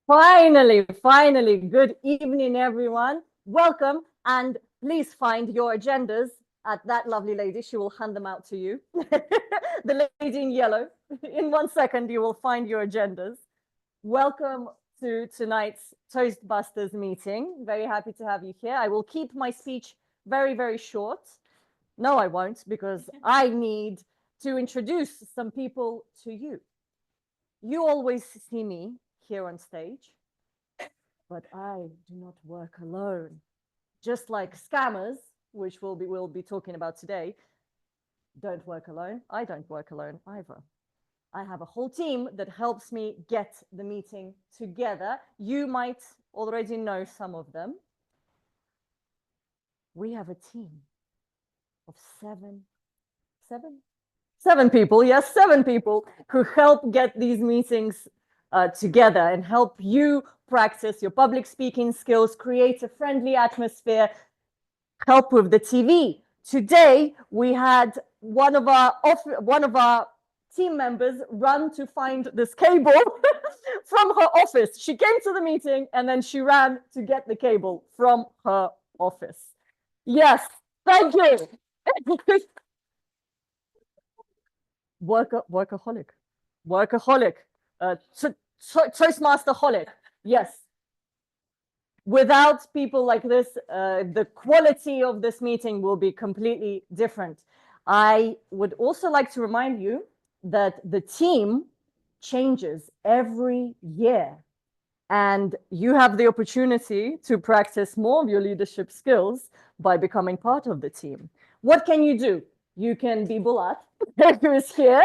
Finally, good evening, everyone. Welcome, and please find your agendas at that lovely lady. She will hand them out to you. The lady in yellow. In 1 second, you will find your agendas. Welcome to tonight's Toastbusters meeting. Very happy to have you here. I will keep my speech very, very short. No, I won't, because I need to introduce some people to you. You always see me here on stage, but I do not work alone. Just like scammers, which we'll be talking about today, don't work alone. I don't work alone either. I have a whole team that helps me get the meeting together. You might already know some of them. We have a team of seven people, yes, 7 people who help get these meetings together and help you practice your public speaking skills, create a friendly atmosphere, help with the TV. Today, we had one of our team members run to find this cable from her office. She came to the meeting and then she ran to get the cable from her office. Yes, thank you. Workaholic, Toastmaster holic. Yes. Without people like this, the quality of this meeting will be completely different. I would also like to remind you that the team changes every year, and you have the opportunity to practice more of your leadership skills by becoming part of the team. What can you do? You can be Bulat, who is here,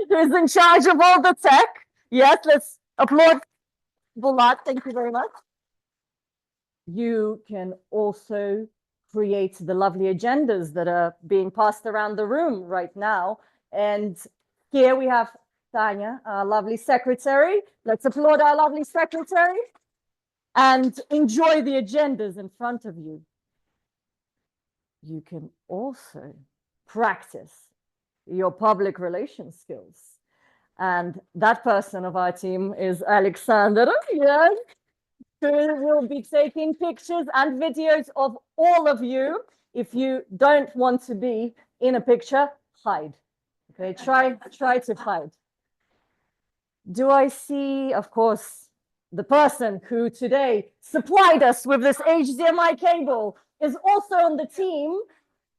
who is in charge of all the tech. Yes, let's applaud Bulat. Thank you very much. You can also create the lovely agendas that are being passed around the room right now. And here we have Tanya, our lovely secretary. Let's applaud our lovely secretary and enjoy the agendas in front of you. You can also practice your public relations skills. And that person of our team is Alexander, yes, who will be taking pictures and videos of all of you. If you don't want to be in a picture, hide. Okay, try to hide. Do I see, of course, the person who today supplied us with this HDMI cable is also on the team.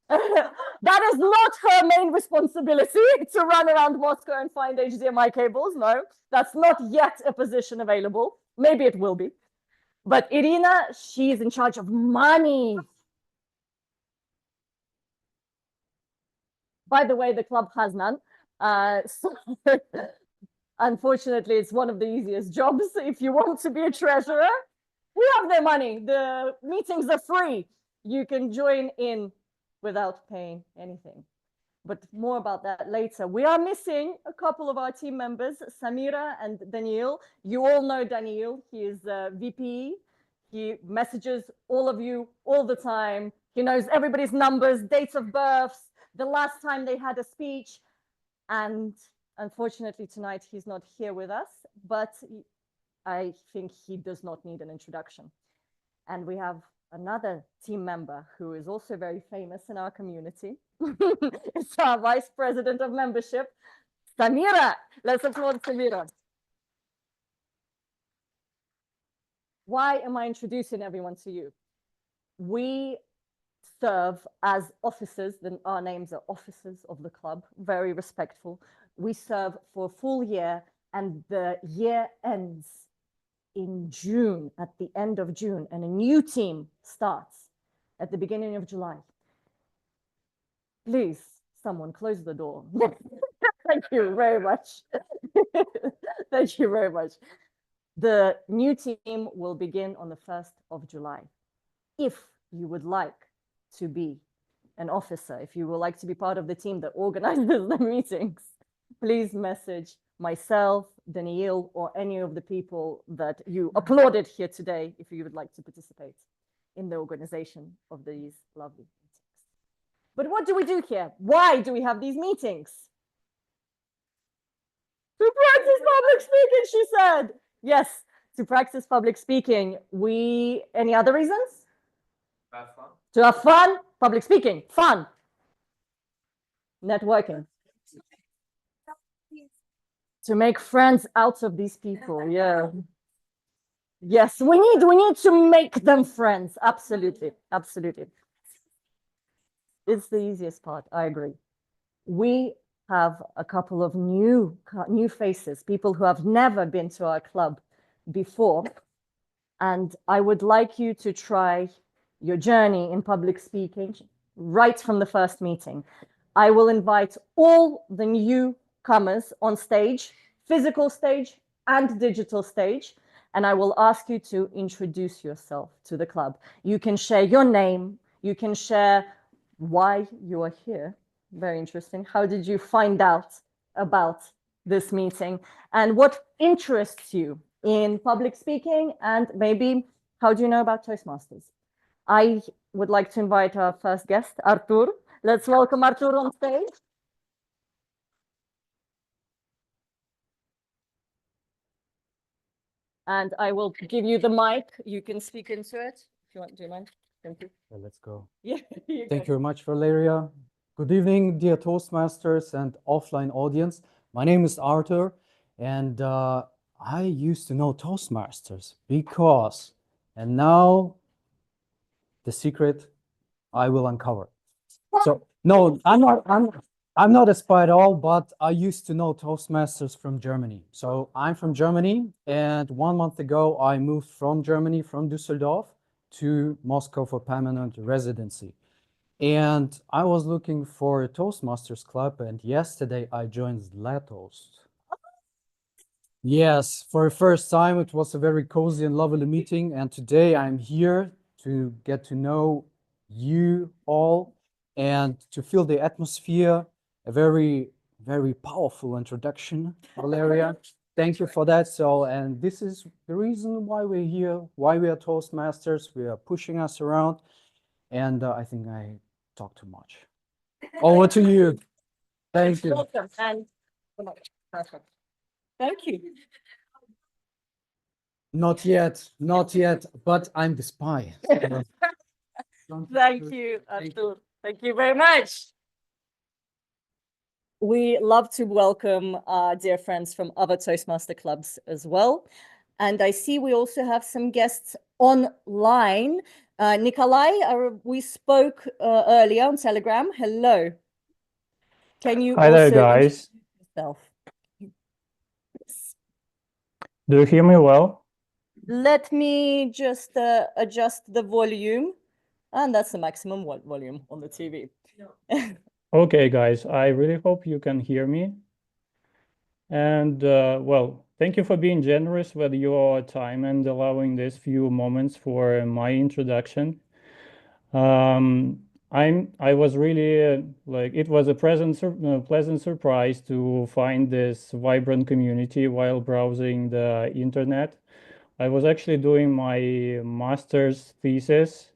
That is not her main responsibility to run around Moscow and find HDMI cables. No, that's not yet a position available. Maybe it will be. But Irina, she's in charge of money. By the way, the club has none. So unfortunately, it's one of the easiest jobs if you want to be a treasurer. We have their money. The meetings are free. You can join in without paying anything. But more about that later. We are missing a couple of our team members, Samira and Daniil. You all know Daniil. He is VP. He messages all of you all the time. He knows everybody's numbers, dates of births, the last time they had a speech. And unfortunately, tonight he's not here with us, but I think he does not need an introduction. And we have another team member who is also very famous in our community. It's our Vice President of Membership, Samira. Let's applaud Samira. Why am I introducing everyone to you? We serve as officers, then our names are officers of the club, very respectful. We serve for a full year, and the year ends in June, at the end of June, and a new team starts at the beginning of July. Please, someone close the door. Thank you very much. Thank you very much. The new team will begin on the 1st of July. If you would like to be an officer, if you would like to be part of the team that organizes the meetings, please message myself, Daniil, or any of the people that you applauded here today if you would like to participate in the organization of these lovely meetings. But what do we do here? Why do we have these meetings? To practice public speaking, she said. Yes, to practice public speaking. Any other reasons? Have fun. To have fun, public speaking, fun. Networking. To make friends out of these people, yeah. Yes, we need to make them friends. Absolutely, absolutely. It's the easiest part. I agree. We have a couple of new faces, people who have never been to our club before, and I would like you to try your journey in public speaking right from the first meeting. I will invite all the newcomers on stage, physical stage and digital stage, and I will ask you to introduce yourself to the club. You can share your name, you can share why you are here. Very interesting. How did you find out about this meeting and what interests you in public speaking, and maybe how do you know about Toastmasters? I would like to invite our first guest, Artur. Let's welcome Artur on stage. And I will give you the mic. You can speak into it if you want. Do you mind? Thank you. Let's go. Yeah. Thank you very much, Valeria. Good evening, dear Toastmasters and offline audience. My name is Arthur, and I used to know Toastmasters because, and now the secret I will uncover. So no, I'm not a spy at all, but I used to know Toastmasters from Germany. So I'm from Germany, and 1 month ago I moved from Germany, from Düsseldorf to Moscow for permanent residency. And I was looking for a Toastmasters club, and yesterday I joined Zlatoast. Yes, for the first time, it was a very cozy and lovely meeting, and today I'm here to get to know you all and to feel the atmosphere. A very, very powerful introduction, Valeria. Thank you for that. So, and this is the reason why we're here, why we are Toastmasters. We are pushing us around, and I think I talk too much. Over to you. Thank you. Welcome. And perfect. Thank you. Not yet, not yet, but I'm the spy. Thank you, Artur. Thank you very much. We love to welcome our dear friends from other Toastmaster clubs as well. And I see we also have some guests online. Nikolai, we spoke earlier on Telegram. Hello. Can you Hi there, also guys. introduce yourself? Do you hear me well? Let me just adjust the volume. And that's the maximum volume on the TV. Okay, guys, I really hope you can hear me. And well, thank you for being generous with your time and allowing these few moments for my introduction. I was really like, it was a pleasant surprise to find this vibrant community while browsing the internet. I was actually doing my master's thesis,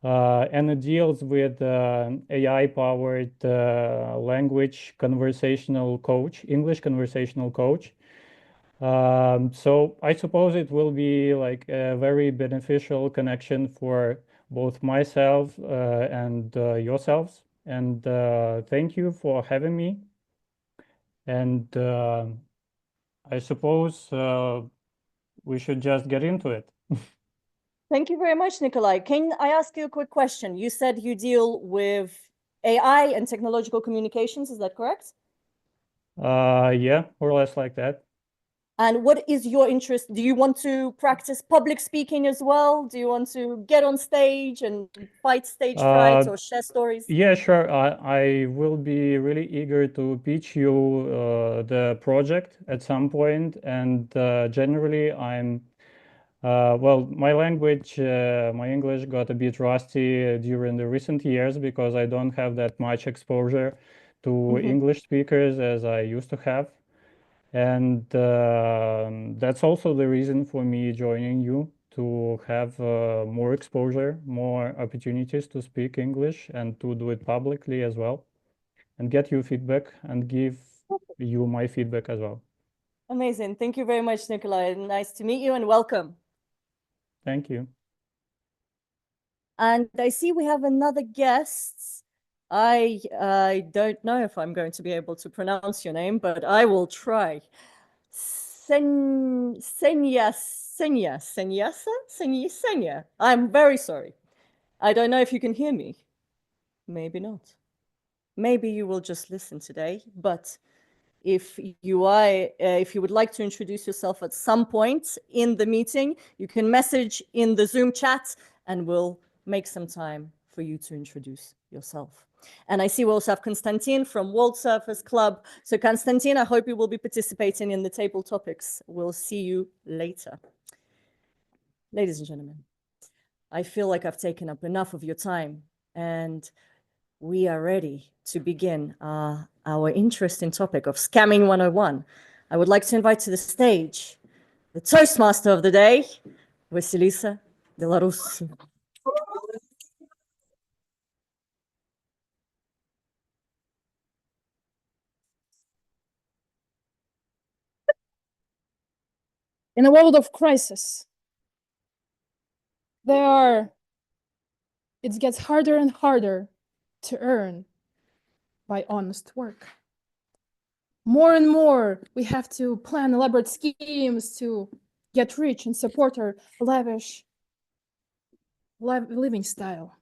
and it deals with AI-powered language conversational coach, English conversational coach. So I suppose it will be like a very beneficial connection for both myself and yourselves. And thank you for having me. And I suppose we should just get into it. Thank you very much, Nikolai. Can I ask you a quick question? You said you deal with AI and technological communications, is that correct? Yeah, more or less like that. And what is your interest? Do you want to practice public speaking as well? Do you want to get on stage and fight stage fright or share stories? Yeah, sure. I will be really eager to pitch you the project at some point. And generally, I'm well, my language, my English got a bit rusty during the recent years because I don't have that much exposure to English speakers as I used to have. And that's also the reason for me joining you, to have more exposure, more opportunities to speak English and to do it publicly as well, and get your feedback and give you my feedback as well. Amazing. Thank you very much, Nikolai. Nice to meet you and welcome. Thank you. And I see we have another guest. I don't know if I'm going to be able to pronounce your name, but I will try. Senya. I'm very sorry. I don't know if you can hear me. Maybe not. Maybe you will just listen today, but if you would like to introduce yourself at some point in the meeting, you can message in the Zoom chat and we'll make some time for you to introduce yourself. And I see we also have Konstantin from World Surfers Club. So Konstantin, I hope you will be participating in the table topics. We'll see you later. Ladies and gentlemen, I feel like I've taken up enough of your time and we are ready to begin our interesting topic of Scamming 101. I would like to invite to the stage the Toastmaster of the day, Vasilisa de la Russa. In a world of crisis, it gets harder and harder to earn by honest work. More and more, we have to plan elaborate schemes to get rich and support our lavish living style.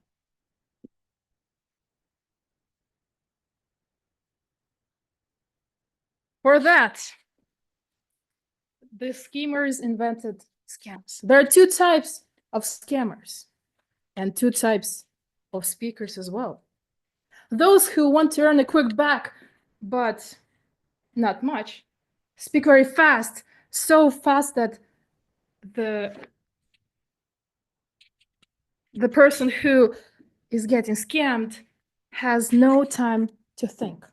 For that, the schemers invented scams. There are two types of scammers and two types of speakers as well. Those who want to earn a quick buck, but not much, speak very fast, so fast that the person who is getting scammed has no time to think.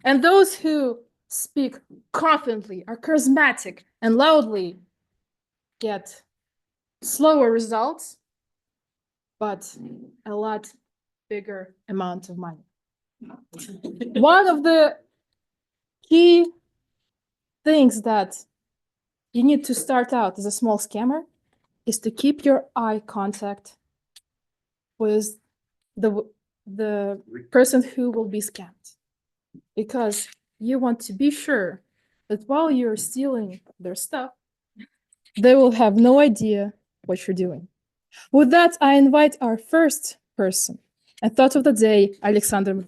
And those who speak confidently, are charismatic, and loudly get slower results, but a lot bigger amount of money. One of the key things that you need to start out as a small scammer is to keep your eye contact with the person who will be scammed, because you want to be sure that while you're stealing their stuff, they will have no idea what you're doing. With that, I invite our first person, a thought of the day, Alexander.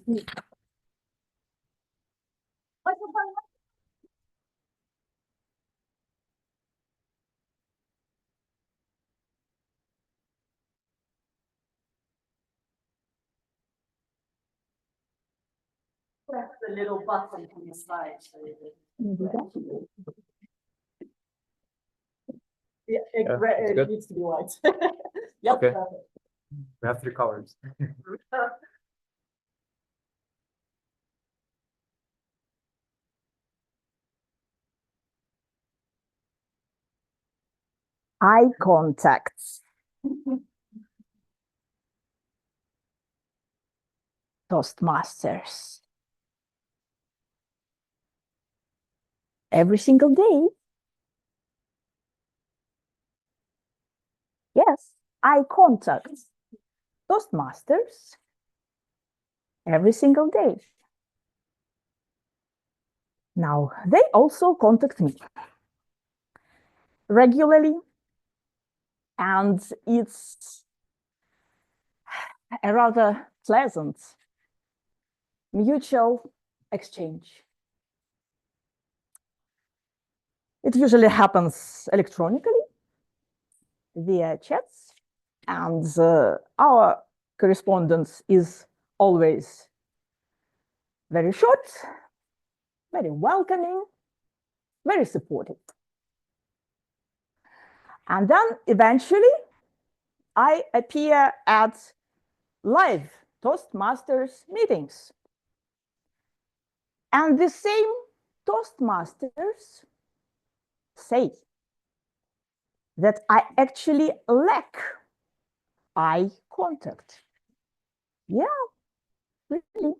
Press the little button on the side. Yeah, it needs to be white. Yep. Okay. We have 3 colors. Eye contact. Toastmasters. Every single day. Yes, eye contact. Toastmasters. Every single day. Now, they also contact me regularly, and it's a rather pleasant mutual exchange. It usually happens electronically via chats, and our correspondence is always very short, very welcoming, very supportive. And then eventually I appear at live Toastmasters meetings. And the same Toastmasters say that I actually lack eye contact. Yeah, really.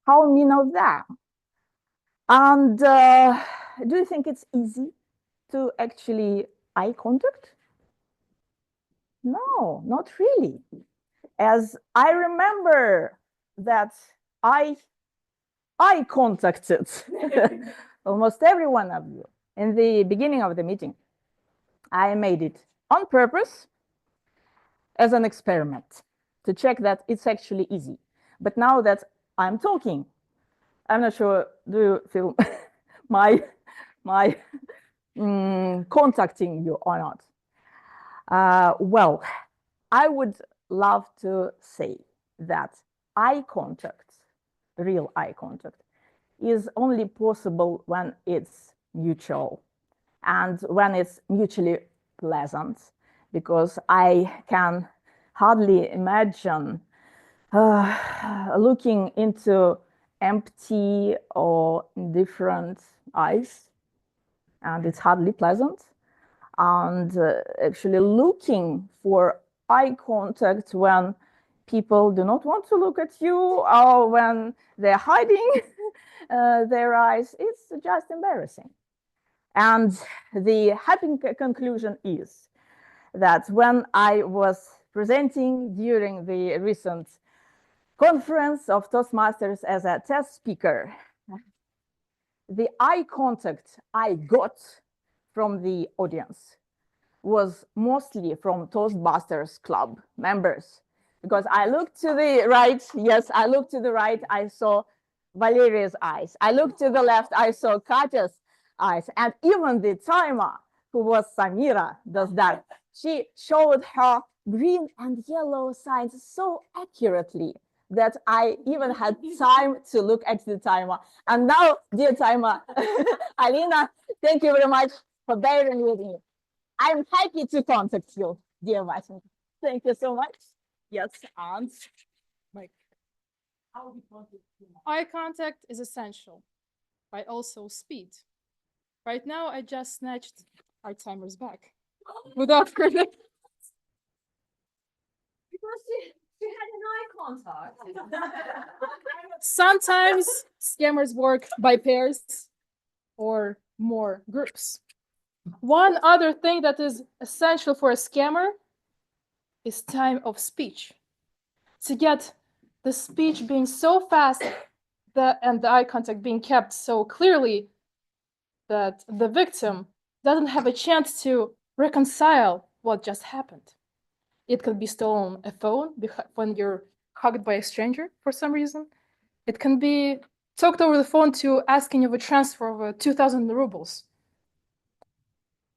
How mean of that? And do you think it's easy to actually eye contact? No, not really. As I remember that I contacted almost every one of you in the beginning of the meeting. I made it on purpose as an experiment to check that it's actually easy. But now that I'm talking, I'm not sure, do you feel my contacting you or not? Well, I would love to say that eye contact, real eye contact, is only possible when it's mutual and when it's mutually pleasant, because I can hardly imagine looking into empty or indifferent eyes, and it's hardly pleasant. And actually looking for eye contact when people do not want to look at you or when they're hiding their eyes, it's just embarrassing. And the happy conclusion is that when I was presenting during the recent conference of Toastmasters as a test speaker, the eye contact I got from the audience was mostly from Toastbusters club members, because I looked to the right, yes, I looked to the right, I saw Valeria's eyes. I looked to the left, I saw Katya's eyes. And even the timer, who was Samira, does that. She showed her green and yellow signs so accurately that I even had time to look at the timer. And now, dear timer, Alina, thank you very much for bearing with me. I'm happy to contact you, dear Martin. Thank you so much. Yes, and Mike. Eye contact is essential, but also speed. Right now, I just snatched our timers back without credit. Because she had an eye contact. Sometimes scammers work by pairs or more groups. One other thing that is essential for a scammer is time of speech. To get the speech being so fast and the eye contact being kept so clearly that the victim doesn't have a chance to reconcile what just happened. It could be stolen a phone when you're hugged by a stranger for some reason. It can be talked over the phone to asking of a transfer of 2,000 rubles.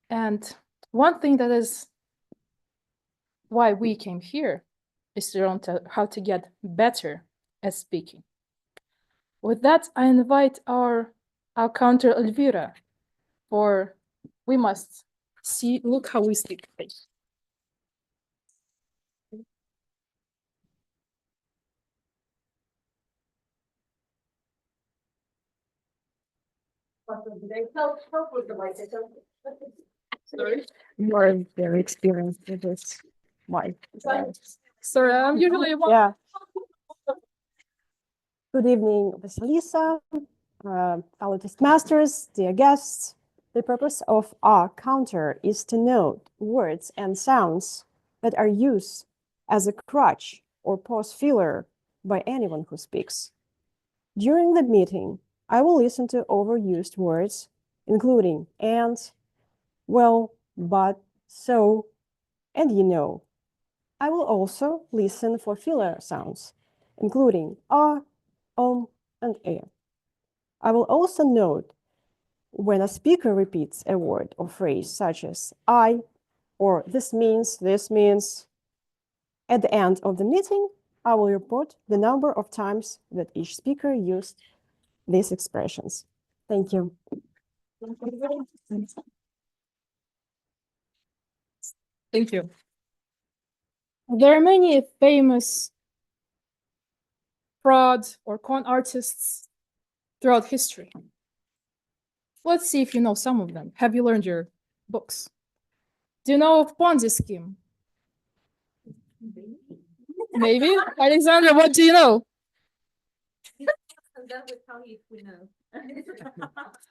And one thing that is why we came here is to learn how to get better at speaking. With that, I invite our counter Elvira, for we must look how we speak. You are very experienced with this. Why? Sorry, I'm usually Yeah. Good evening, Vasilisa, fellow Toastmasters, dear guests. The purpose of our counter is to note words and sounds that are used as a crutch or pause filler by anyone who speaks. During the meeting, I will listen to overused words, including and, well, but, so, and you know. I will also listen for filler sounds, including and air. I will also note when a speaker repeats a word or phrase such as I or this means. At the end of the meeting, I will report the number of times that each speaker used these expressions. Thank you. Thank you. There are many famous fraud or con artists throughout history. Let's see if you know some of them. Have you learned your books? Do you know of Ponzi scheme? Maybe. Alexandra, what do you know?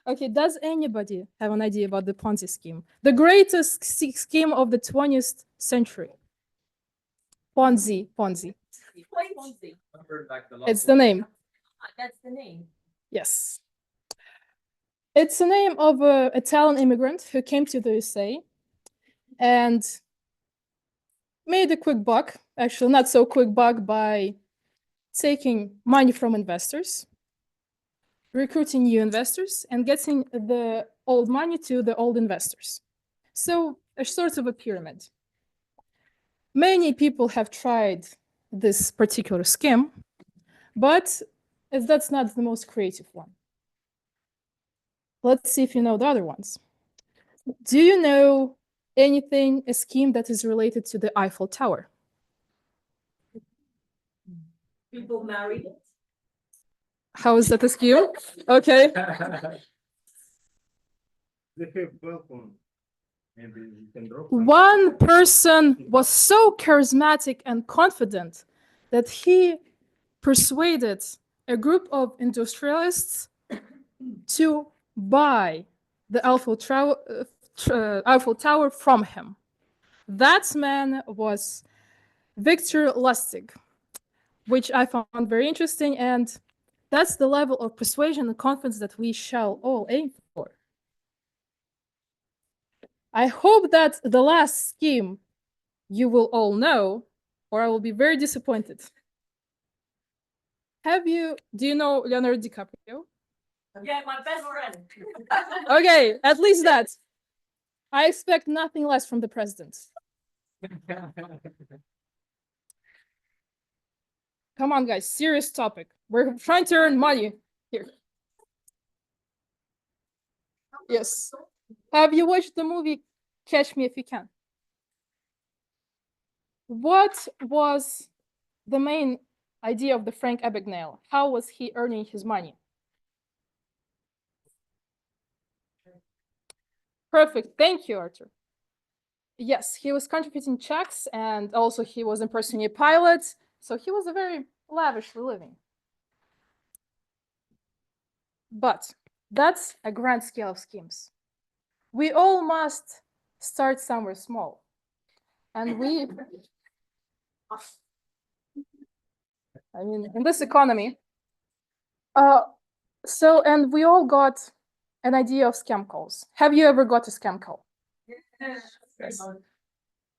Okay, does anybody have an idea about the Ponzi scheme? The greatest scheme of the 20th century. Ponzi. It's the name. That's the name. Yes. It's the name of an Italian immigrant who came to the USA and made a quick buck, actually not so quick buck, by taking money from investors, recruiting new investors, and getting the old money to the old investors. So a sort of a pyramid. Many people have tried this particular scheme, but that's not the most creative one. Let's see if you know the other ones. Do you know anything, a scheme that is related to the Eiffel Tower? People married it. How is that a scheme? Okay. They have welcome. Maybe you can drop. One person was so charismatic and confident that he persuaded a group of industrialists to buy the Eiffel Tower from him. That man was Victor Lustig, which I found very interesting, and that's the level of persuasion and confidence that we shall all aim for. I hope that the last scheme you will all know, or I will be very disappointed. Do you know Leonardo DiCaprio? Yeah, my best friend. Okay, at least that. I expect nothing less from the president. Come on, guys, serious topic. We're trying to earn money here. Yes. Have you watched the movie Catch Me If You Can? What was the main idea of the Frank Abagnale? How was he earning his money? Perfect. Thank you, Arthur. Yes, he was contributing checks, and also he was impersonating a pilot. So he was a very lavishly living. But that's a grand scale of schemes. We all must start somewhere small. And in this economy, and we all got an idea of scam calls. Have you ever got a scam call? Yes.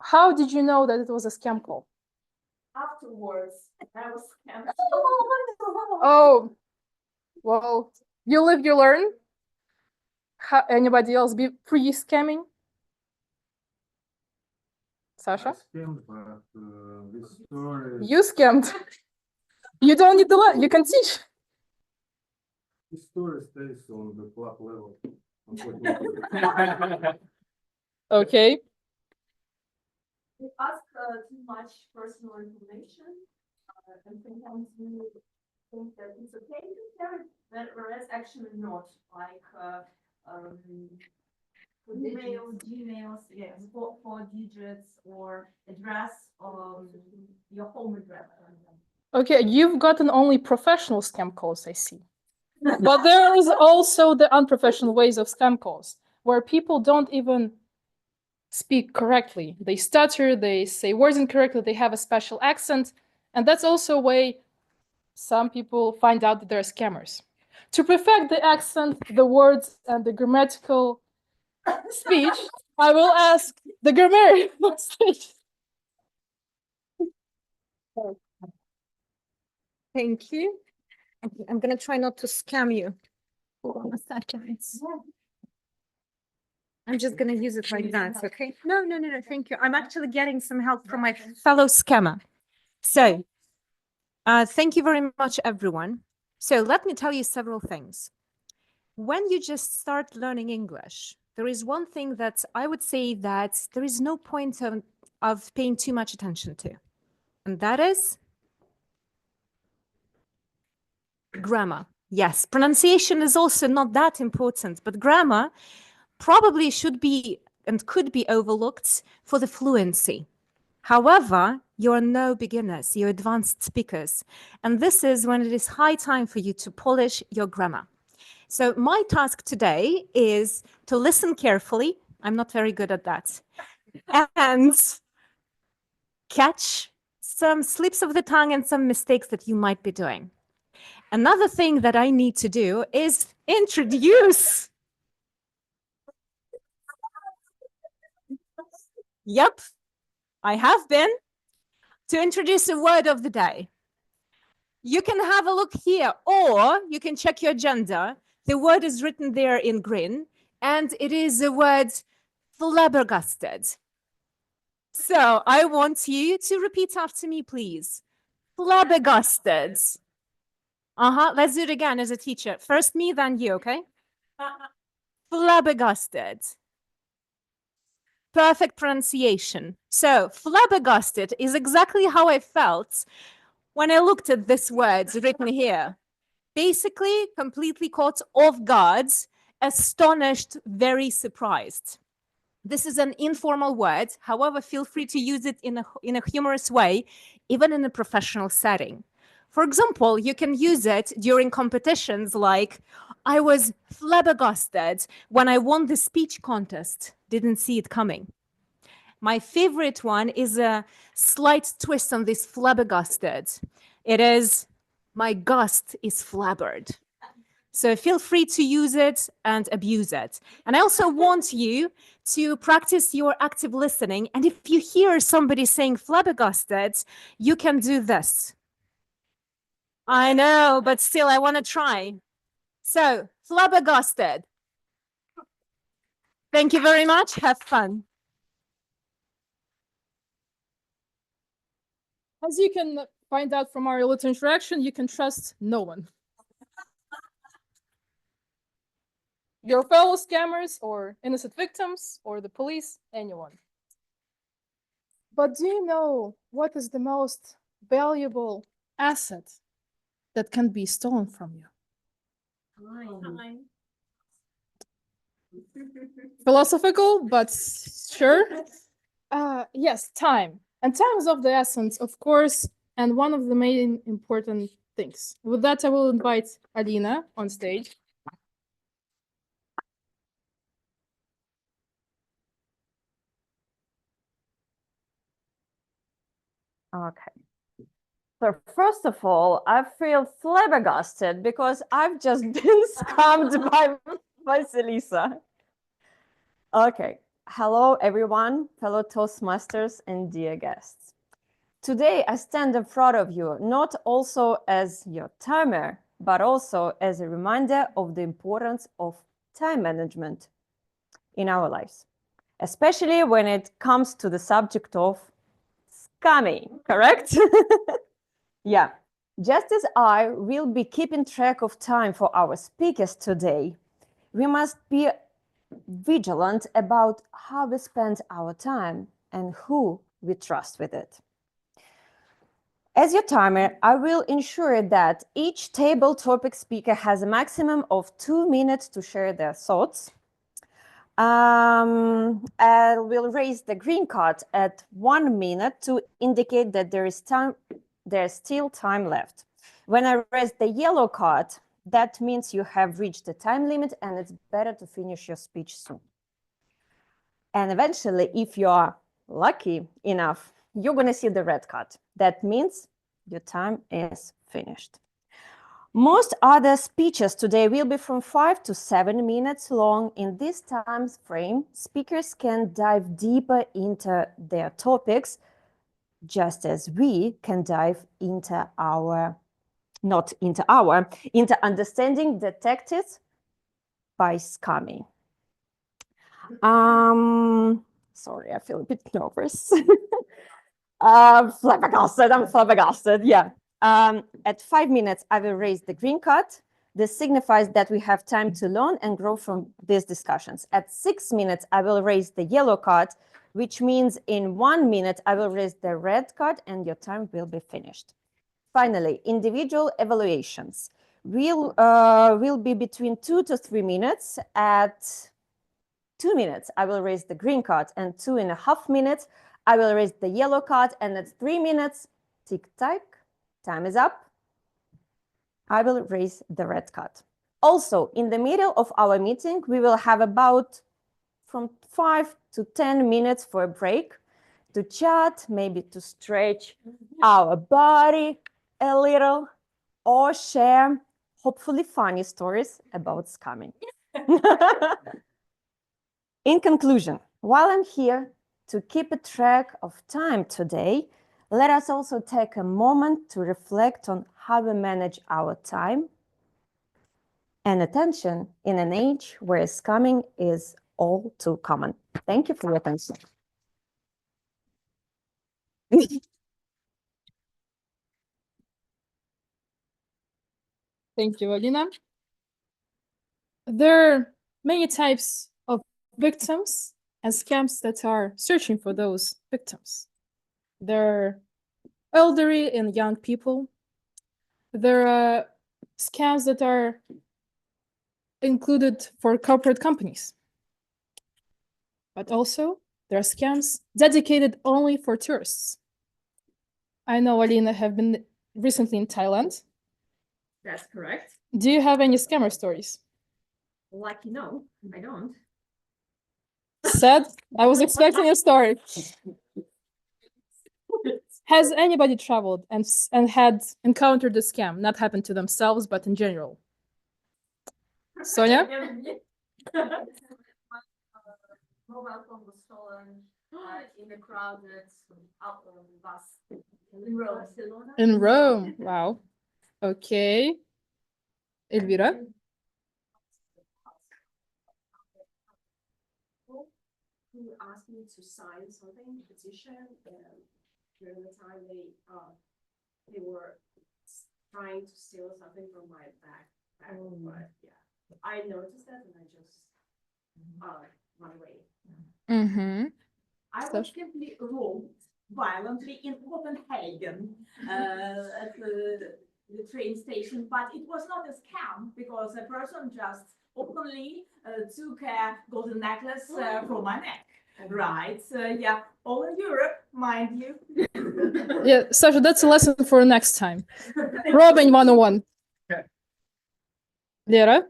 How did you know that it was a scam call? Afterwards, I was scammed. Oh, well, you live, you learn. Anybody else be pre-scamming? Sasha? Scammed, but this story. You scammed. You don't need the you can teach. This story stays on the club level. Okay. We ask too much personal information, and sometimes we think that it's okay to share it, whereas actually not. Like Gmails, yes, 4 digits, or address, your home address. Okay, you've gotten only professional scam calls, I see. But there is also the unprofessional ways of scam calls, where people don't even speak correctly. They stutter, they say words incorrectly, they have a special accent, and that's also a way some people find out that they're scammers. To perfect the accent, the words, and the grammatical speech, I will ask the grammarian on stage. Thank you. I'm going to try not to scam you. Hold on a second. I'm just going to use it like that, okay? No, thank you. I'm actually getting some help from my fellow scammer. So, thank you very much, everyone. So let me tell you several things. When you just start learning English, there is one thing that I would say that there is no point of paying too much attention to, and that is grammar. Yes, pronunciation is also not that important, but grammar probably should be and could be overlooked for the fluency. However, you are no beginners, you're advanced speakers, and this is when it is high time for you to polish your grammar. So my task today is to listen carefully. I'm not very good at that. And catch some slips of the tongue and some mistakes that you might be doing. Another thing that I need to do is introduce. Yep, I have been. To introduce the word of the day. You can have a look here, or you can check your agenda. The word is written there in green, and it is the word flabbergasted. So I want you to repeat after me, please. Flabbergasted. Let's do it again as a teacher. First me, then you, okay? Flabbergasted. Perfect pronunciation. So flabbergasted is exactly how I felt when I looked at this word written here. Basically, completely caught off guard, astonished, very surprised. This is an informal word. However, feel free to use it in a humorous way, even in a professional setting. For example, you can use it during competitions like, I was flabbergasted when I won the speech contest. Didn't see it coming. My favorite one is a slight twist on this flabbergasted. It is, my gust is flabbered. So feel free to use it and abuse it. And I also want you to practice your active listening. And if you hear somebody saying flabbergasted, you can do this. I know, but still, I want to try. So, flabbergasted. Thank you very much. Have fun. As you can find out from our little interaction, you can trust no one. Your fellow scammers or innocent victims or the police, anyone. But do you know what is the most valuable asset that can be stolen from you? Time. Philosophical, but sure. Yes, time. And time is of the essence, of course, and one of the main important things. With that, I will invite Alina on stage. Okay. So first of all, I feel flabbergasted because I've just been scammed by Vasilisa. Okay. Hello, everyone, fellow Toastmasters and dear guests. Today, I stand in front of you not also as your timer, but also as a reminder of the importance of time management in our lives, especially when it comes to the subject of scamming, correct? Yeah, just as I will be keeping track of time for our speakers today, we must be vigilant about how we spend our time and who we trust with it. As your timer, I will ensure that each table topic speaker has a maximum of 2 minutes to share their thoughts. I will raise the green card at 1 minute to indicate that there is time. There's still time left. When I raise the yellow card, that means you have reached the time limit and it's better to finish your speech soon. And eventually, if you are lucky enough, you're going to see the red card. That means your time is finished. Most other speeches today will be from 5 to 7 minutes long. In this time frame, speakers can dive deeper into their topics, just as we can dive into into understanding the tactics by scamming. Sorry, I feel a bit nervous. I'm flabbergasted, yeah. At 5 minutes, I will raise the green card. This signifies that we have time to learn and grow from these discussions. At 6 minutes, I will raise the yellow card, which means in 1 minute, I will raise the red card and your time will be finished. Finally, individual evaluations will be between 2 to 3 minutes. At 2 minutes, I will raise the green card, and 2.5 minutes, I will raise the yellow card, and at 3 minutes, tick-tock, time is up, I will raise the red card. Also, in the middle of our meeting, we will have about from 5 to 10 minutes for a break to chat, maybe to stretch our body a little, or share hopefully funny stories about scamming. In conclusion, while I'm here to keep a track of time today, let us also take a moment to reflect on how we manage our time and attention in an age where scamming is all too common. Thank you for your attention. Thank you, Alina. There are many types of victims and scams that are searching for those victims. There are elderly and young people. There are scams that are included for corporate companies. But also, there are scams dedicated only for tourists. I know Alina have been recently in Thailand. That's correct. Do you have any scammer stories? Lucky no, I don't. Sad. I was expecting a story. Has anybody traveled and had encountered a scam? Not happened to themselves, but in general. Sonia? Mobile phone was stolen in a crowded bus in Rome. Barcelona. In Rome. Wow. Okay. Elvira? Who asked me to sign something, petition, and during the time they were trying to steal something from my backpack. But yeah, I noticed that and I just run away. Mm-hmm. I was simply robbed violently in Copenhagen at the train station, but it was not a scam because a person just openly took a golden necklace from my neck. Right, so yeah, all in Europe, mind you. Yeah, Sasha, that's a lesson for next time. Robbing 101. Okay. Lera,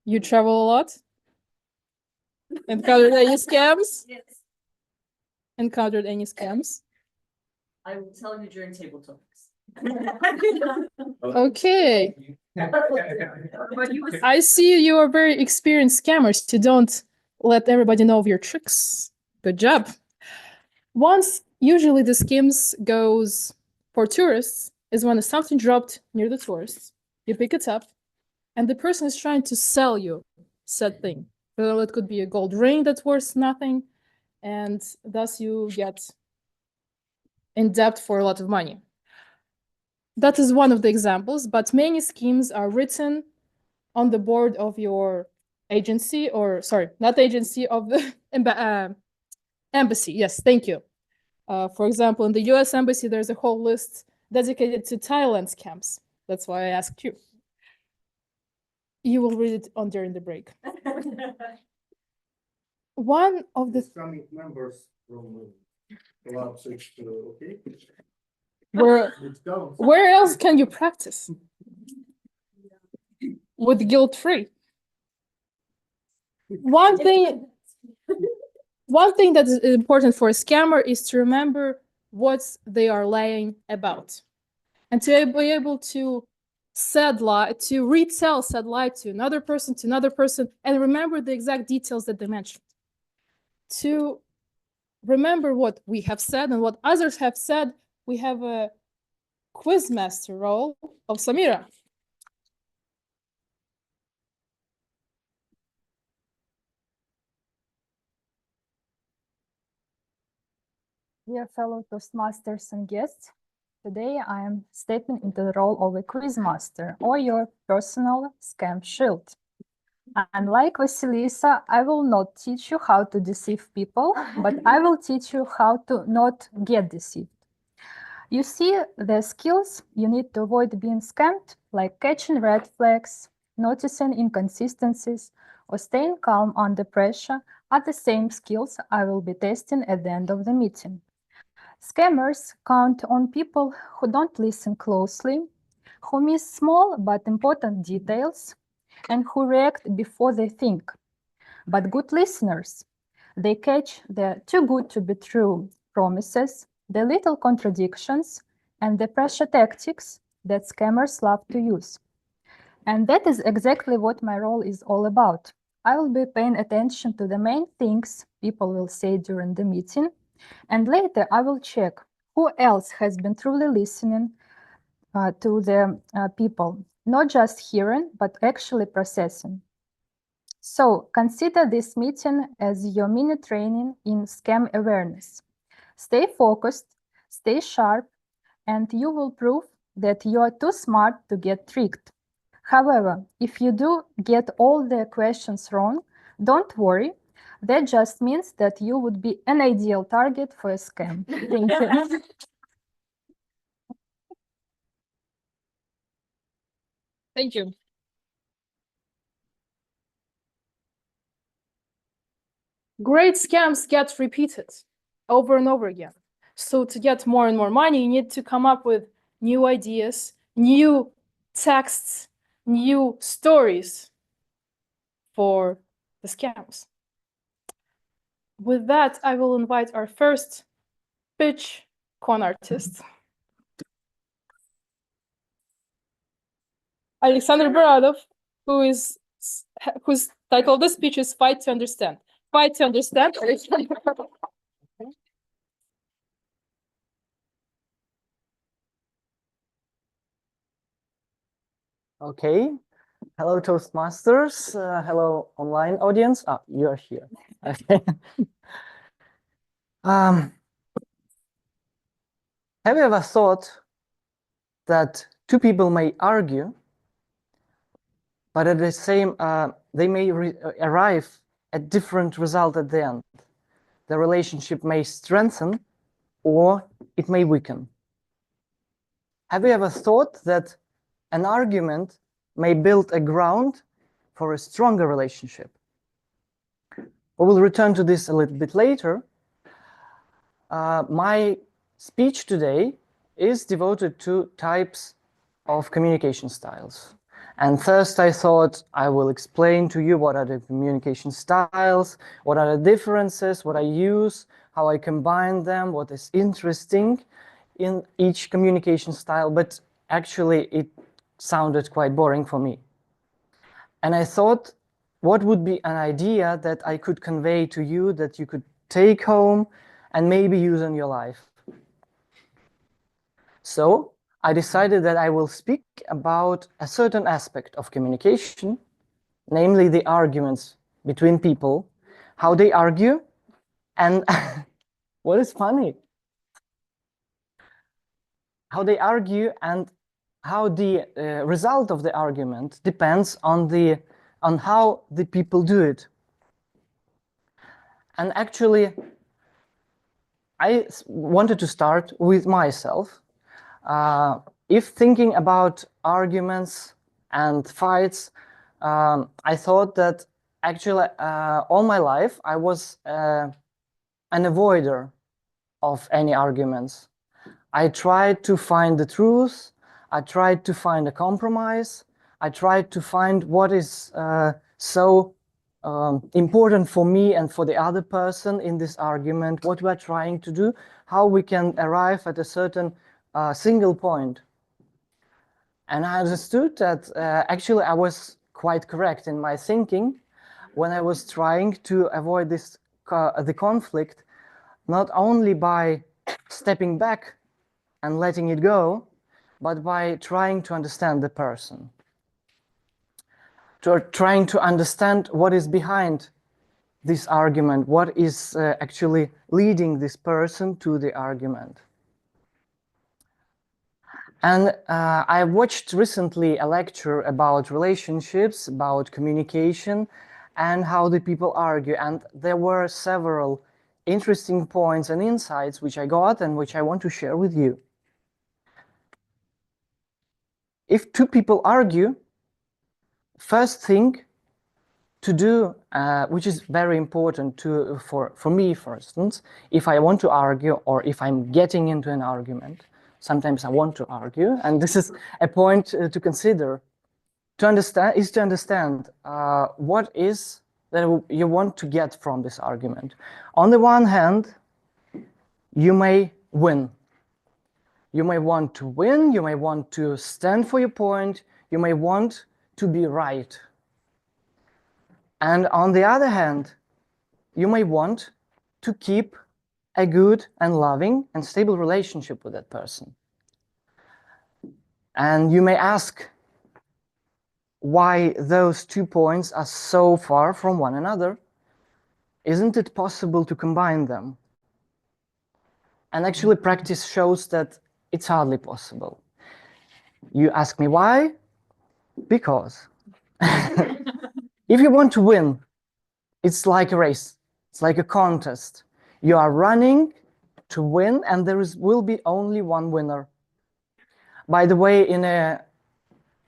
you travel a lot? Encountered any scams? Yes. Encountered any scams? I will tell you during table topics. Okay. But you was I see you are very experienced scammers. You don't let everybody know of your tricks. Good job. Usually the schemes goes for tourists is when something dropped near the tourists, you pick it up, and the person is trying to sell you said thing. So it could be a gold ring that's worth nothing, and thus you get in debt for a lot of money. That is one of the examples, but many schemes are written on the board of your agency, or sorry, not agency, of the embassy. Yes, thank you. For example, in the US Embassy, there's a whole list dedicated to Thailand scams. That's why I asked you. You will read it on during the break. One of the Coming members from Club 6 to okay. where It counts. where else can you practice with guilt-free? One thing that is important for a scammer is to remember what they are lying about, and to be able to retell said lie to another person, and remember the exact details that they mentioned. To remember what we have said and what others have said, we have a quizmaster role of Samira. Dear fellow Toastmasters and guests, today I am stepping into the role of a quizmaster or your personal scam shield. Unlike Vasilisa, I will not teach you how to deceive people, but I will teach you how to not get deceived. You see, the skills you need to avoid being scammed, like catching red flags, noticing inconsistencies, or staying calm under pressure, are the same skills I will be testing at the end of the meeting. Scammers count on people who don't listen closely, who miss small but important details, and who react before they think. But good listeners, they catch the too good to be true promises, the little contradictions, and the pressure tactics that scammers love to use. And that is exactly what my role is all about. I will be paying attention to the main things people will say during the meeting, and later I will check who else has been truly listening to the people, not just hearing, but actually processing. So consider this meeting as your mini training in scam awareness. Stay focused, stay sharp, and you will prove that you are too smart to get tricked. However, if you do get all the questions wrong, don't worry. That just means that you would be an ideal target for a scam. Thank you. Thank you. Great scams get repeated over and over again. So to get more and more money, you need to come up with new ideas, new texts, new stories for the scams. With that, I will invite our first pitch con artist, Alexander Baradov, whose title of the speech is Fight to Understand. Fight to Understand. Okay. Hello, Toastmasters. Hello, online audience. Ah, you're here. Okay. Have you ever thought that two people may argue, but at the same, they may arrive at different result at the end? The relationship may strengthen or it may weaken. Have you ever thought that an argument may build a ground for a stronger relationship? We will return to this a little bit later. My speech today is devoted to types of communication styles. And first I thought I will explain to you what are the communication styles, what are the differences, what I use, how I combine them, what is interesting in each communication style, but actually it sounded quite boring for me. And I thought, what would be an idea that I could convey to you that you could take home and maybe use in your life? So I decided that I will speak about a certain aspect of communication, namely the arguments between people, how they argue, and what is funny? How they argue and how the result of the argument depends on how the people do it. And actually, I wanted to start with myself. If thinking about arguments and fights, I thought that actually all my life I was an avoider of any arguments. I tried to find the truth. I tried to find a compromise. I tried to find what is so important for me and for the other person in this argument, what we are trying to do, how we can arrive at a certain single point. And I understood that actually I was quite correct in my thinking when I was trying to avoid this the conflict, not only by stepping back and letting it go, but by trying to understand the person, trying to understand what is behind this argument, what is actually leading this person to the argument. And I watched recently a lecture about relationships, about communication, and how the people argue. And there were several interesting points and insights which I got and which I want to share with you. If two people argue, first thing to do, which is very important for me, for instance, if I want to argue or if I'm getting into an argument, sometimes I want to argue, and this is a point to consider. to understand what is that you want to get from this argument. On the one hand, you may win. You may want to win, you may want to stand for your point, you may want to be right. And on the other hand, you may want to keep a good and loving and stable relationship with that person. And you may ask why those 2 points are so far from one another. Isn't it possible to combine them? And actually, practice shows that it's hardly possible. You ask me why? Because if you want to win, it's like a race. It's like a contest. You are running to win, and will be only one winner. By the way, in a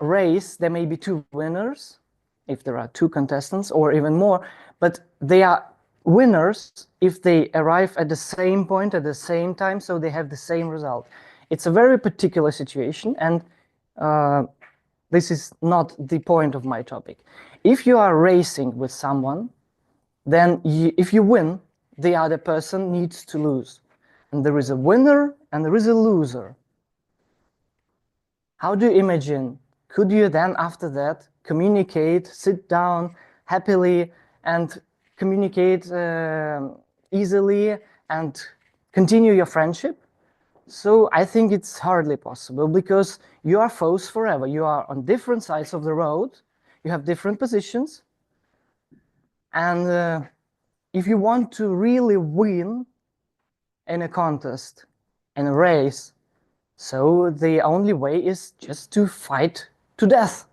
race, there may be 2 winners, if there are 2 contestants, or even more, but they are winners if they arrive at the same point at the same time, so they have the same result. It's a very particular situation, and this is not the point of my topic. If you are racing with someone, then if you win, the other person needs to lose. And there is a winner and there is a loser. How do you imagine? Could you then, after that, communicate, sit down happily and communicate easily and continue your friendship? So I think it's hardly possible, because you are foes forever. You are on different sides of the road. You have different positions. And if you want to really win in a contest, in a race, so the only way is just to fight to death.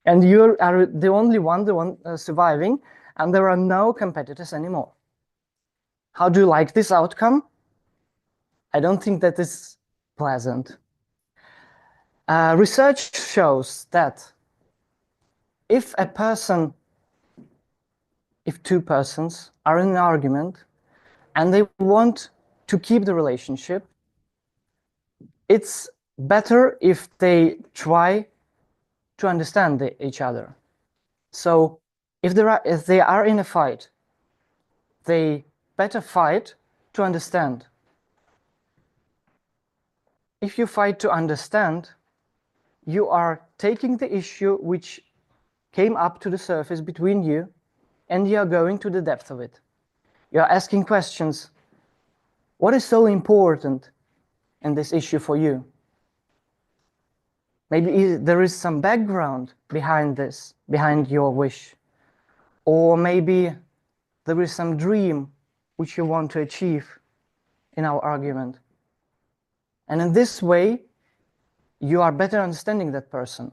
And you are the only one surviving, and there are no competitors anymore. How do you like this outcome? I don't think that is pleasant. Research shows that if 2 persons are in an argument and they want to keep the relationship, it's better if they try to understand each other. So if they are in a fight, they better fight to understand. If you fight to understand, you are taking the issue which came up to the surface between you, and you are going to the depth of it. You are asking questions. What is so important in this issue for you? Maybe there is some background behind this, behind your wish. Or maybe there is some dream which you want to achieve in our argument. And in this way, you are better understanding that person.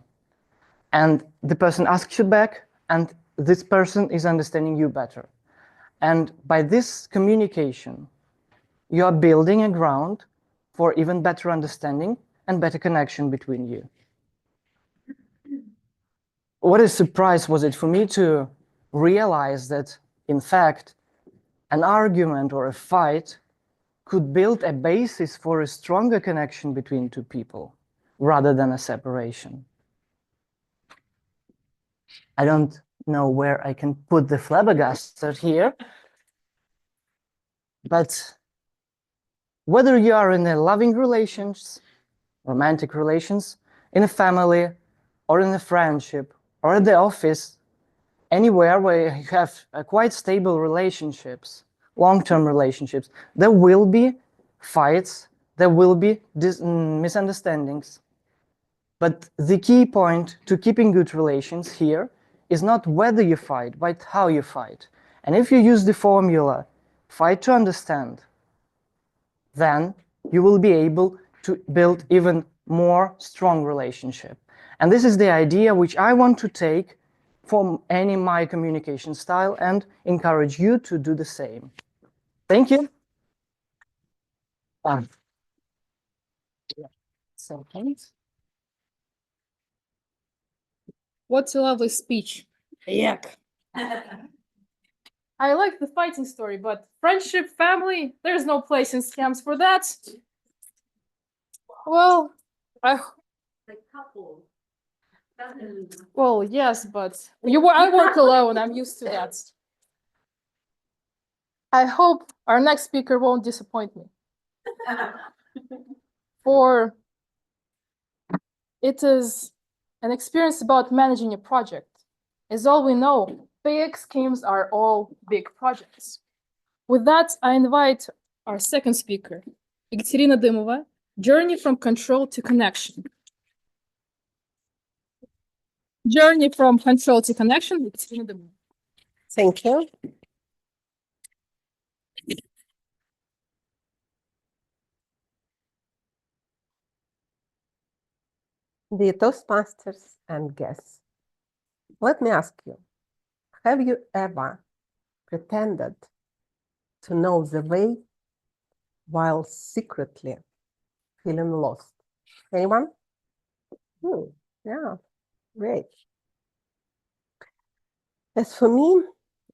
And the person asks you back, and this person is understanding you better. And by this communication, you are building a ground for even better understanding and better connection between you. What a surprise was it for me to realize that, in fact, an argument or a fight could build a basis for a stronger connection between 2 people rather than a separation. I don't know where I can put the flabbergasted here, but whether you are in a loving relations, romantic relations, in a family, or in a friendship, or at the office, anywhere where you have quite stable relationships, long-term relationships, there will be fights, there will be misunderstandings. But the key point to keeping good relations here is not whether you fight, but how you fight. And if you use the formula, fight to understand, then you will be able to build even more strong relationship. And this is the idea which I want to take from my communication style and encourage you to do the same. Thank you. What a lovely speech. Yuck. I like the fighting story, but friendship, family, there's no place in scams for that. Well, The couple Well, yes, but I work alone. I'm used to that. I hope our next speaker won't disappoint me. For it is an experience about managing a project. As all we know, big schemes are all big projects. With that, I invite our second speaker, Екатерина Дымова, Journey from Control to Connection. Journey from Control to Connection, Екатерина Дымова. Thank you. Dear Toastmasters and guests, let me ask you, have you ever pretended to know the way while secretly feeling lost? Anyone? Yeah, great. As for me,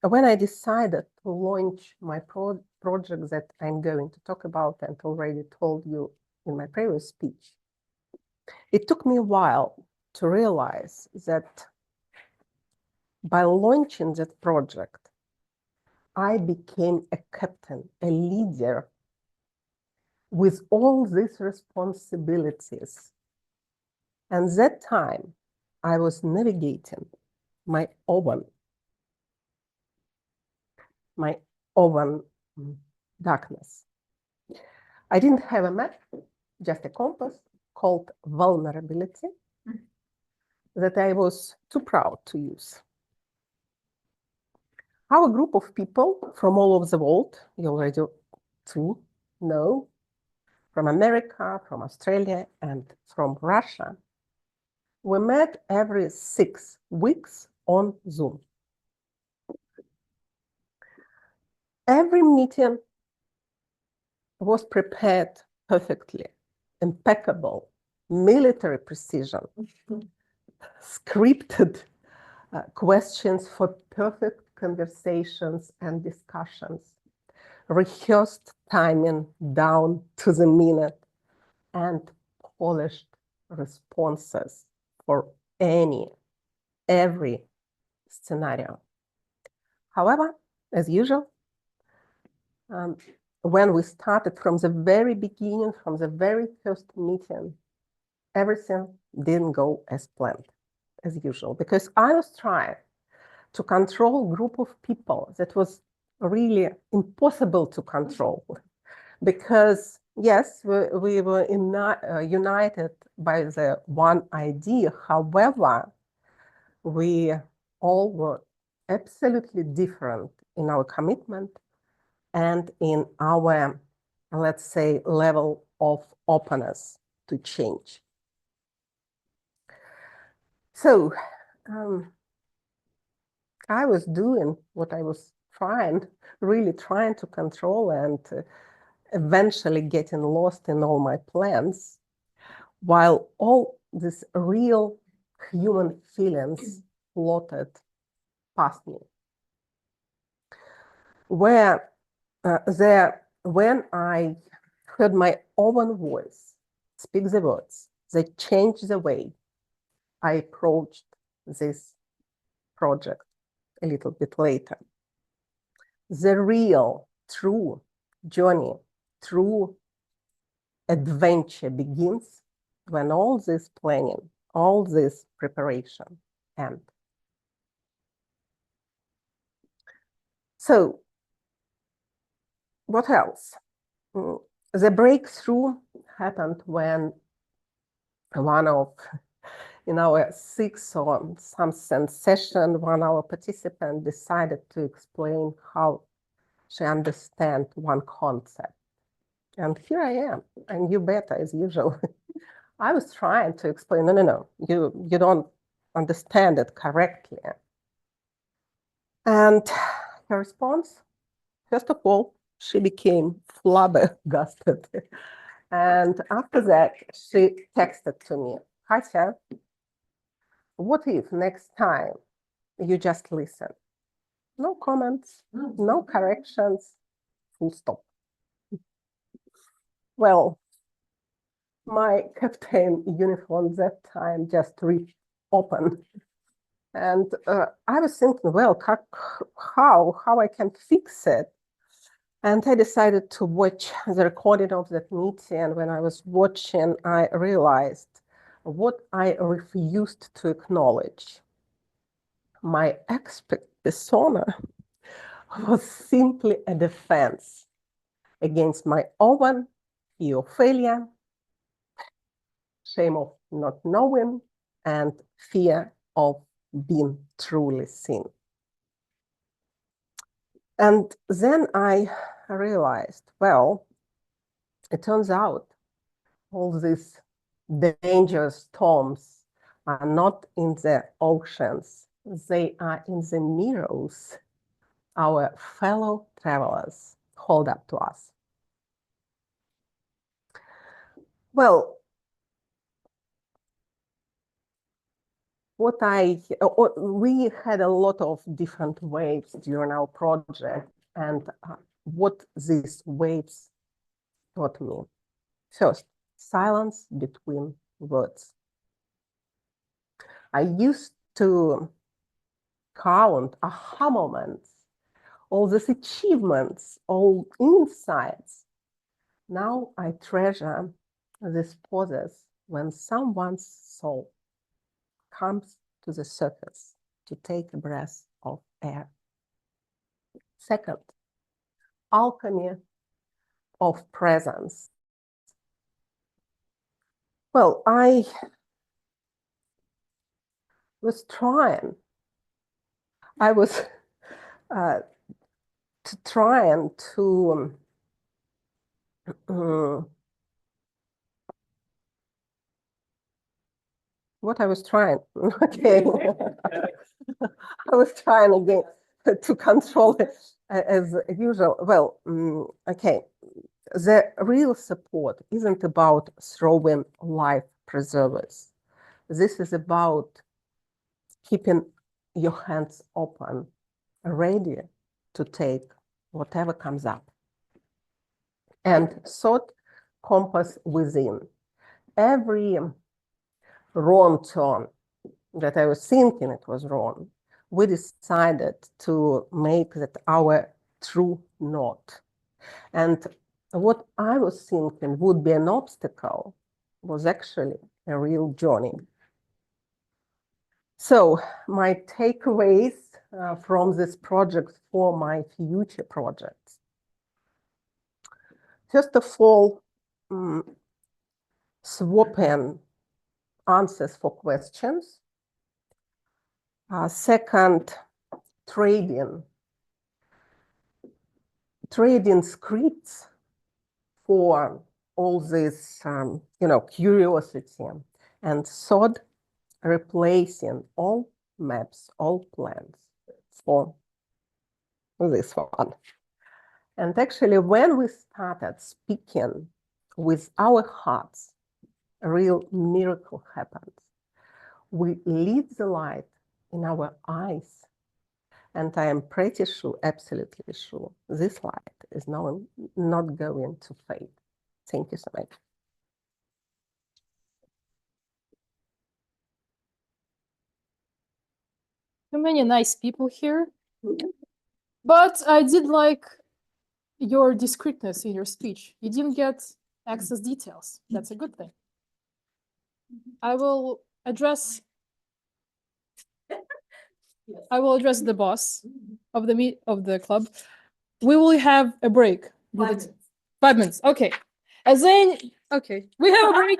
when I decided to launch my project that I'm going to talk about and already told you in my previous speech, it took me a while to realize that by launching that project, I became a captain, a leader with all these responsibilities. And that time, I was navigating my own darkness. I didn't have a map, just a compass called vulnerability that I was too proud to use. Our group of people from all over the world, you already know, from America, from Australia, and from Russia, we met every 6 weeks on Zoom. Every meeting was prepared perfectly, impeccable, military precision, scripted questions for perfect conversations and discussions, rehearsed timing down to the minute, and polished responses for every scenario. However, as usual, when we started from the very beginning, from the very first meeting, everything didn't go as planned, as usual, because I was trying to control a group of people that was really impossible to control. Because, yes, we were united by the one idea. However, we all were absolutely different in our commitment and in our, let's say, level of openness to change. So I was doing what I was really trying to control and eventually getting lost in all my plans, while all these real human feelings floated past me. When I heard my own voice speak the words that changed the way I approached this project a little bit later. The real, true journey, true adventure begins when all this planning, all this preparation ends. So, what else? The breakthrough happened when in our 6th or something session, one of our participants decided to explain how she understands one concept. And here I am, I knew better as usual. I was trying to explain, no, you don't understand it correctly. And her response, first of all, she became flabbergasted. And after that, she texted to me, Katya, what if next time you just listen? No comments, no corrections, full stop. Well, my captain uniform that time just ripped open. And I was thinking, well, how I can fix it? And I decided to watch the recording of that meeting. And when I was watching, I realized what I refused to acknowledge. My expert persona was simply a defense against my own fear of failure, shame of not knowing, and fear of being truly seen. And then I realized, well, it turns out all these dangerous storms are not in the oceans, they are in the mirrors our fellow travelers hold up to us. Well, we had a lot of different waves during our project, and what these waves taught me. First, silence between words. I used to count aha moments, all these achievements, all insights. Now I treasure these pauses when someone's soul comes to the surface to take a breath of air. Second, alchemy of presence. Well, I was trying. I was trying to what I was trying. Okay. I was trying again to control it as usual. Well, okay. The real support isn't about throwing life preservers. This is about keeping your hands open, ready to take whatever comes up. And thought compass within. Every wrong turn that I was thinking it was wrong, we decided to make that our true north. And what I was thinking would be an obstacle was actually a real journey. So my takeaways from this project for my future projects. First of all, swapping answers for questions. Second, trading scripts for all this, curiosity. And third, replacing all maps, all plans for this one. And actually, when we started speaking with our hearts, a real miracle happens. We lit the light in our eyes. And I am pretty sure, absolutely sure, this light is not going to fade. Thank you so much. Too many nice people here. But I did like your discreetness in your speech. You didn't get excess details. That's a good thing. I will address the boss of the club. We will have a break. 5 minutes. Okay. Okay. We have a break.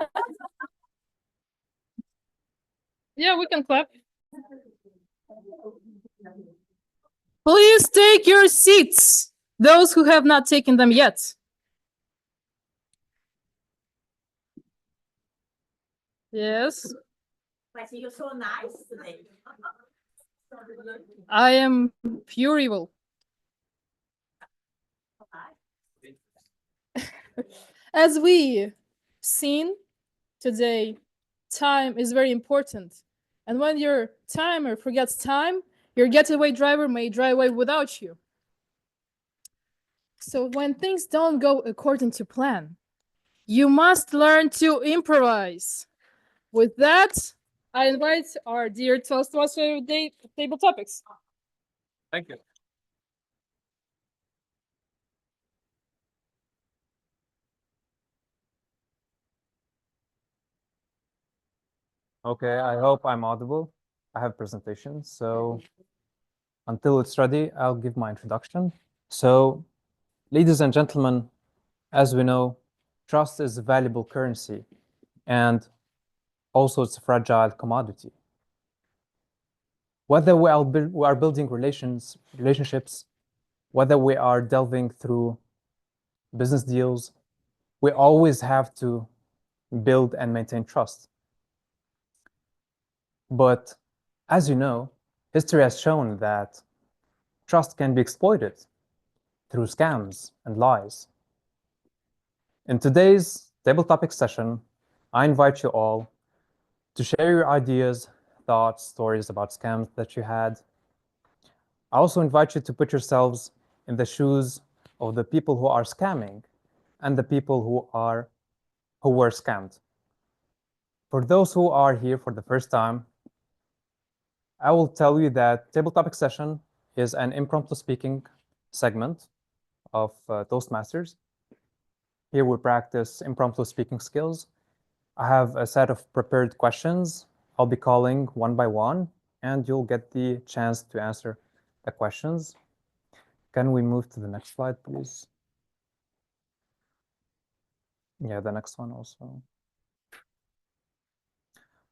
Yeah, we can clap. Please take your seats, those who have not taken them yet. Yes. But you're so nice today. I am pure evil. As we seen today, time is very important. And when your timer forgets time, your getaway driver may drive away without you. So when things don't go according to plan, you must learn to improvise. With that, I invite our dear Toastmaster table topics. Thank you. Okay, I hope I'm audible. I have presentation, so until it's ready, I'll give my introduction. So, ladies and gentlemen, as we know, trust is a valuable currency, and also it's a fragile commodity. Whether we are building relationships, whether we are delving through business deals, we always have to build and maintain trust. But as you know, history has shown that trust can be exploited through scams and lies. In today's table topic session, I invite you all to share your ideas, thoughts, stories about scams that you had. I also invite you to put yourselves in the shoes of the people who are scamming and the people who were scammed. For those who are here for the first time, I will tell you that table topic session is an impromptu speaking segment of Toastmasters. Here we practice impromptu speaking skills. I have a set of prepared questions. I'll be calling one by one, and you'll get the chance to answer the questions. Can we move to the next slide, please? Yeah, the next one also.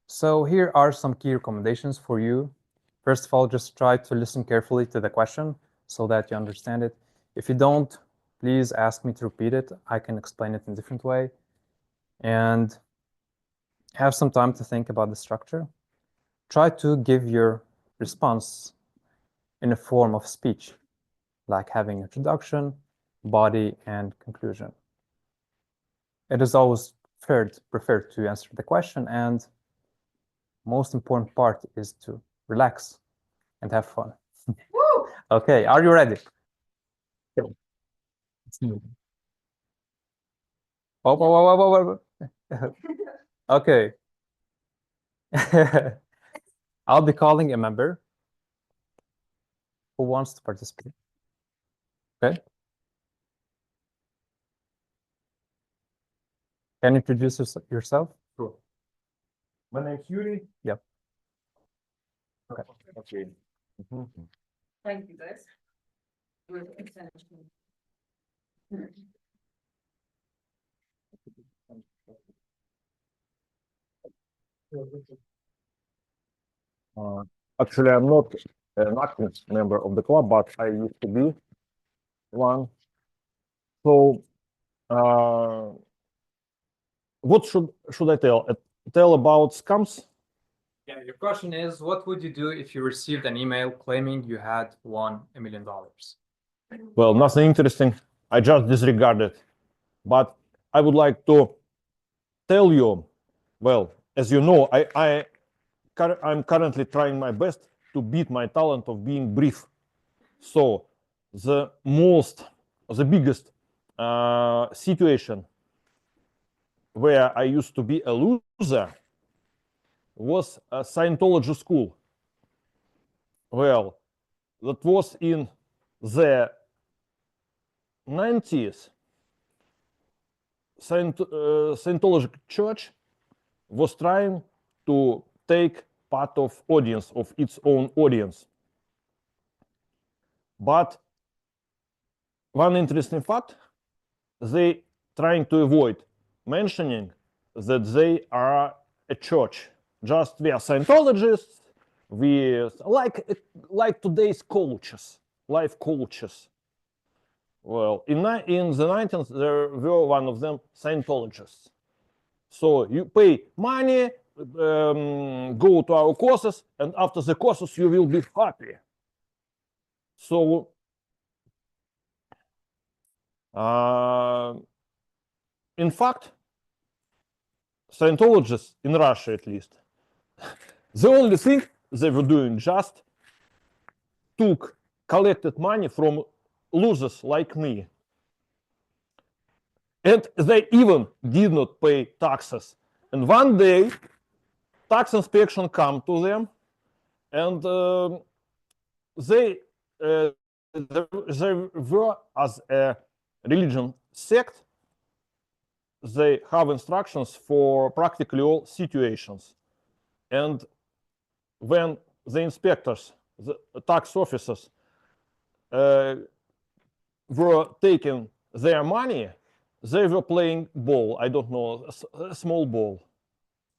So here are some key recommendations for you. First of all, just try to listen carefully to the question so that you understand it. If you don't, please ask me to repeat it. I can explain it in a different way. And have some time to think about the structure. Try to give your response in a form of speech, like having introduction, body, and conclusion. It is always preferred to answer the question, and most important part is to relax and have fun. Okay, are you ready? Oh. Okay. I'll be calling a member who wants to participate. Okay. Can you introduce yourself? Sure. My name's Yuri. Yep. Okay. Okay. Thank you, guys. Actually, I'm not an active member of the club, but I used to be one. So, what should I tell? Tell about scams? Yeah, your question is, what would you do if you received an email claiming you had won $1 million? Well, nothing interesting. I just disregard it. But I would like to tell you, well, as you know, I'm currently trying my best to beat my talent of being brief. So the biggest situation where I used to be a loser was a Scientology school. Well, that was in the 90s. Scientology church was trying to take part of audience, of its own audience. But one interesting fact, they trying to avoid mentioning that they are a church. Just we are Scientologists, we like today's coaches, life coaches. Well, in the 90s, there were one of them Scientologists. So you pay money, go to our courses, and after the courses, you will be happy. So in fact, Scientologists in Russia, at least, the only thing they were doing just collected money from losers like me. And they even did not pay taxes. And one day, tax inspection come to them, and they were as a religion sect. They have instructions for practically all situations, and when the inspectors, the tax officers, were taking their money, they were playing ball. I don't know, a small ball.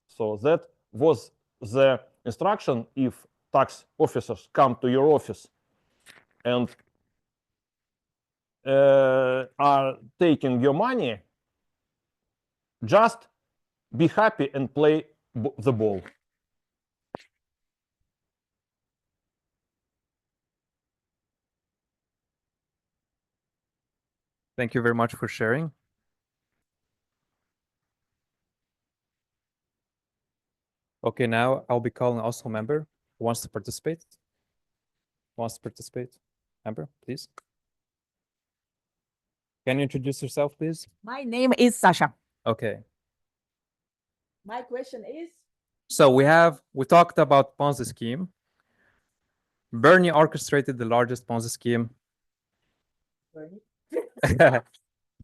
So that was the instruction. If tax officers come to your office and are taking your money, just be happy and play the ball. Thank you very much for sharing. Okay, now I'll be calling also a member who wants to participate. Member, please. Can you introduce yourself, please? My name is Sasha. Okay. My question is? So we talked about Ponzi scheme. Bernie orchestrated the largest Ponzi scheme. Bernie?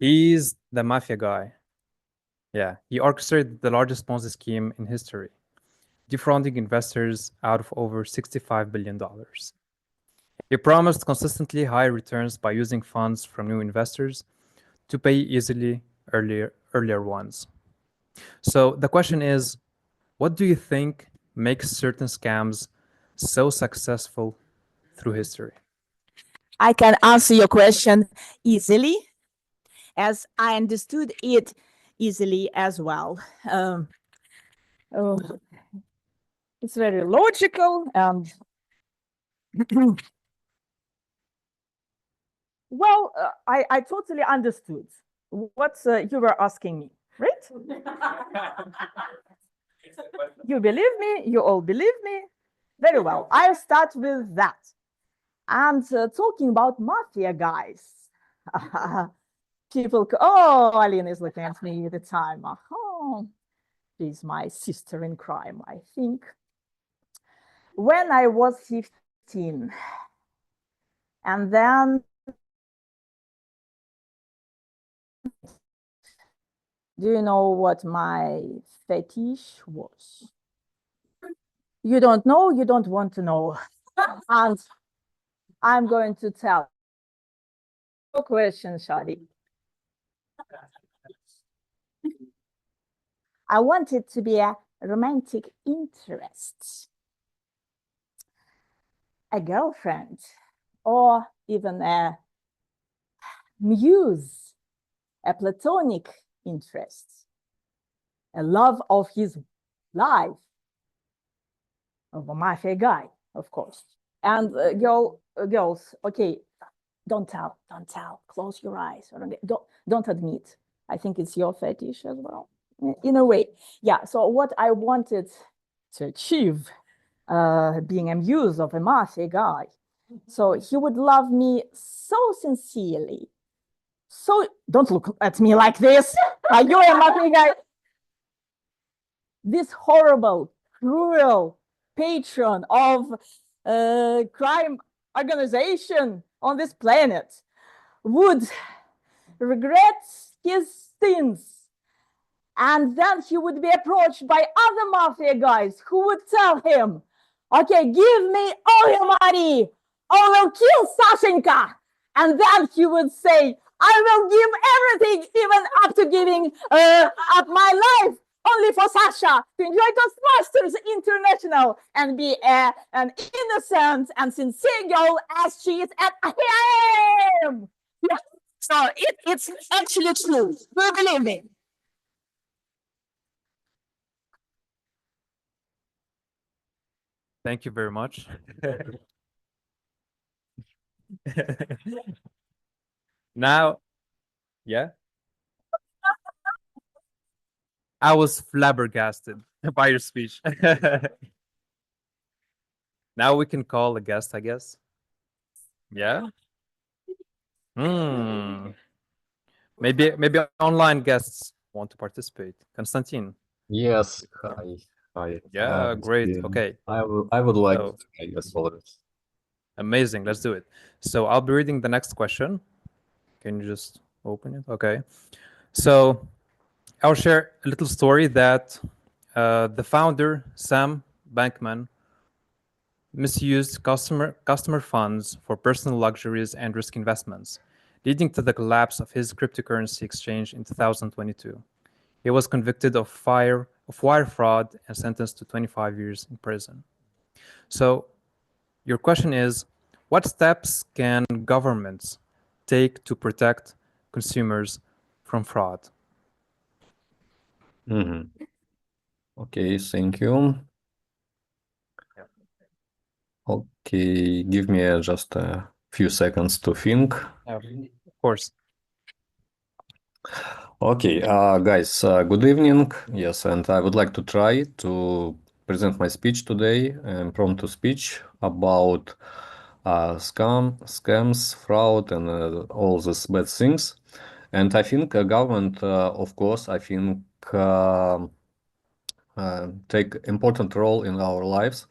He's the mafia guy. Yeah, he orchestrated the largest Ponzi scheme in history, defrauding investors out of over $65 billion. He promised consistently high returns by using funds from new investors to pay easily earlier ones. So the question is, what do you think makes certain scams so successful through history? I can answer your question easily, as I understood it easily as well. It's very logical and well, I totally understood what you were asking me, right? You believe me, you all believe me. Very well, I'll start with that. And talking about mafia guys, people, oh, Alina is looking at me at the time. Oh, she's my sister in crime, I think. When I was 15, and then do you know what my fetish was? You don't know, you don't want to know. And I'm going to tell. No question, Shadi. I wanted to be a romantic interest, a girlfriend, or even a muse, a platonic interest, a love of his life, of a mafia guy, of course. And girls, okay, don't tell, close your eyes, or don't admit. I think it's your fetish as well, in a way. Yeah, so what I wanted to achieve, being a muse of a mafia guy, so he would love me so sincerely. So don't look at me like this. Are you a mafia guy? This horrible, cruel patron of crime organization on this planet would regret his sins, and then he would be approached by other mafia guys who would tell him, okay, give me all your money or we'll kill Sashenka. And then he would say, I will give everything, even up to giving up my life, only for Sasha to enjoy Toastmasters International and be an innocent and sincere girl as she is at him. Yeah. So it's actually true. Do believe me? Thank you very much. Now, yeah. I was flabbergasted by your speech. Now we can call a guest, I guess. Yeah. Maybe online guests want to participate. Konstantin. Yes, hi. Hi. Yeah, great. Yeah, Okay. I would like So- to try as well. Amazing. Let's do it. So I'll be reading the next question. Can you just open it? Okay. So I'll share a little story that the founder, Sam Bankman, misused customer funds for personal luxuries and risk investments, leading to the collapse of his cryptocurrency exchange in 2022. He was convicted of wire fraud and sentenced to 25 years in prison. So your question is, what steps can governments take to protect consumers from fraud? Okay, thank you. Okay, give me just a few seconds to think. Of course. Okay, guys, good evening. Yes, and I would like to try to present my speech today, impromptu speech about scams, fraud, and all these bad things. And I think government, of course, I think take important role in our lives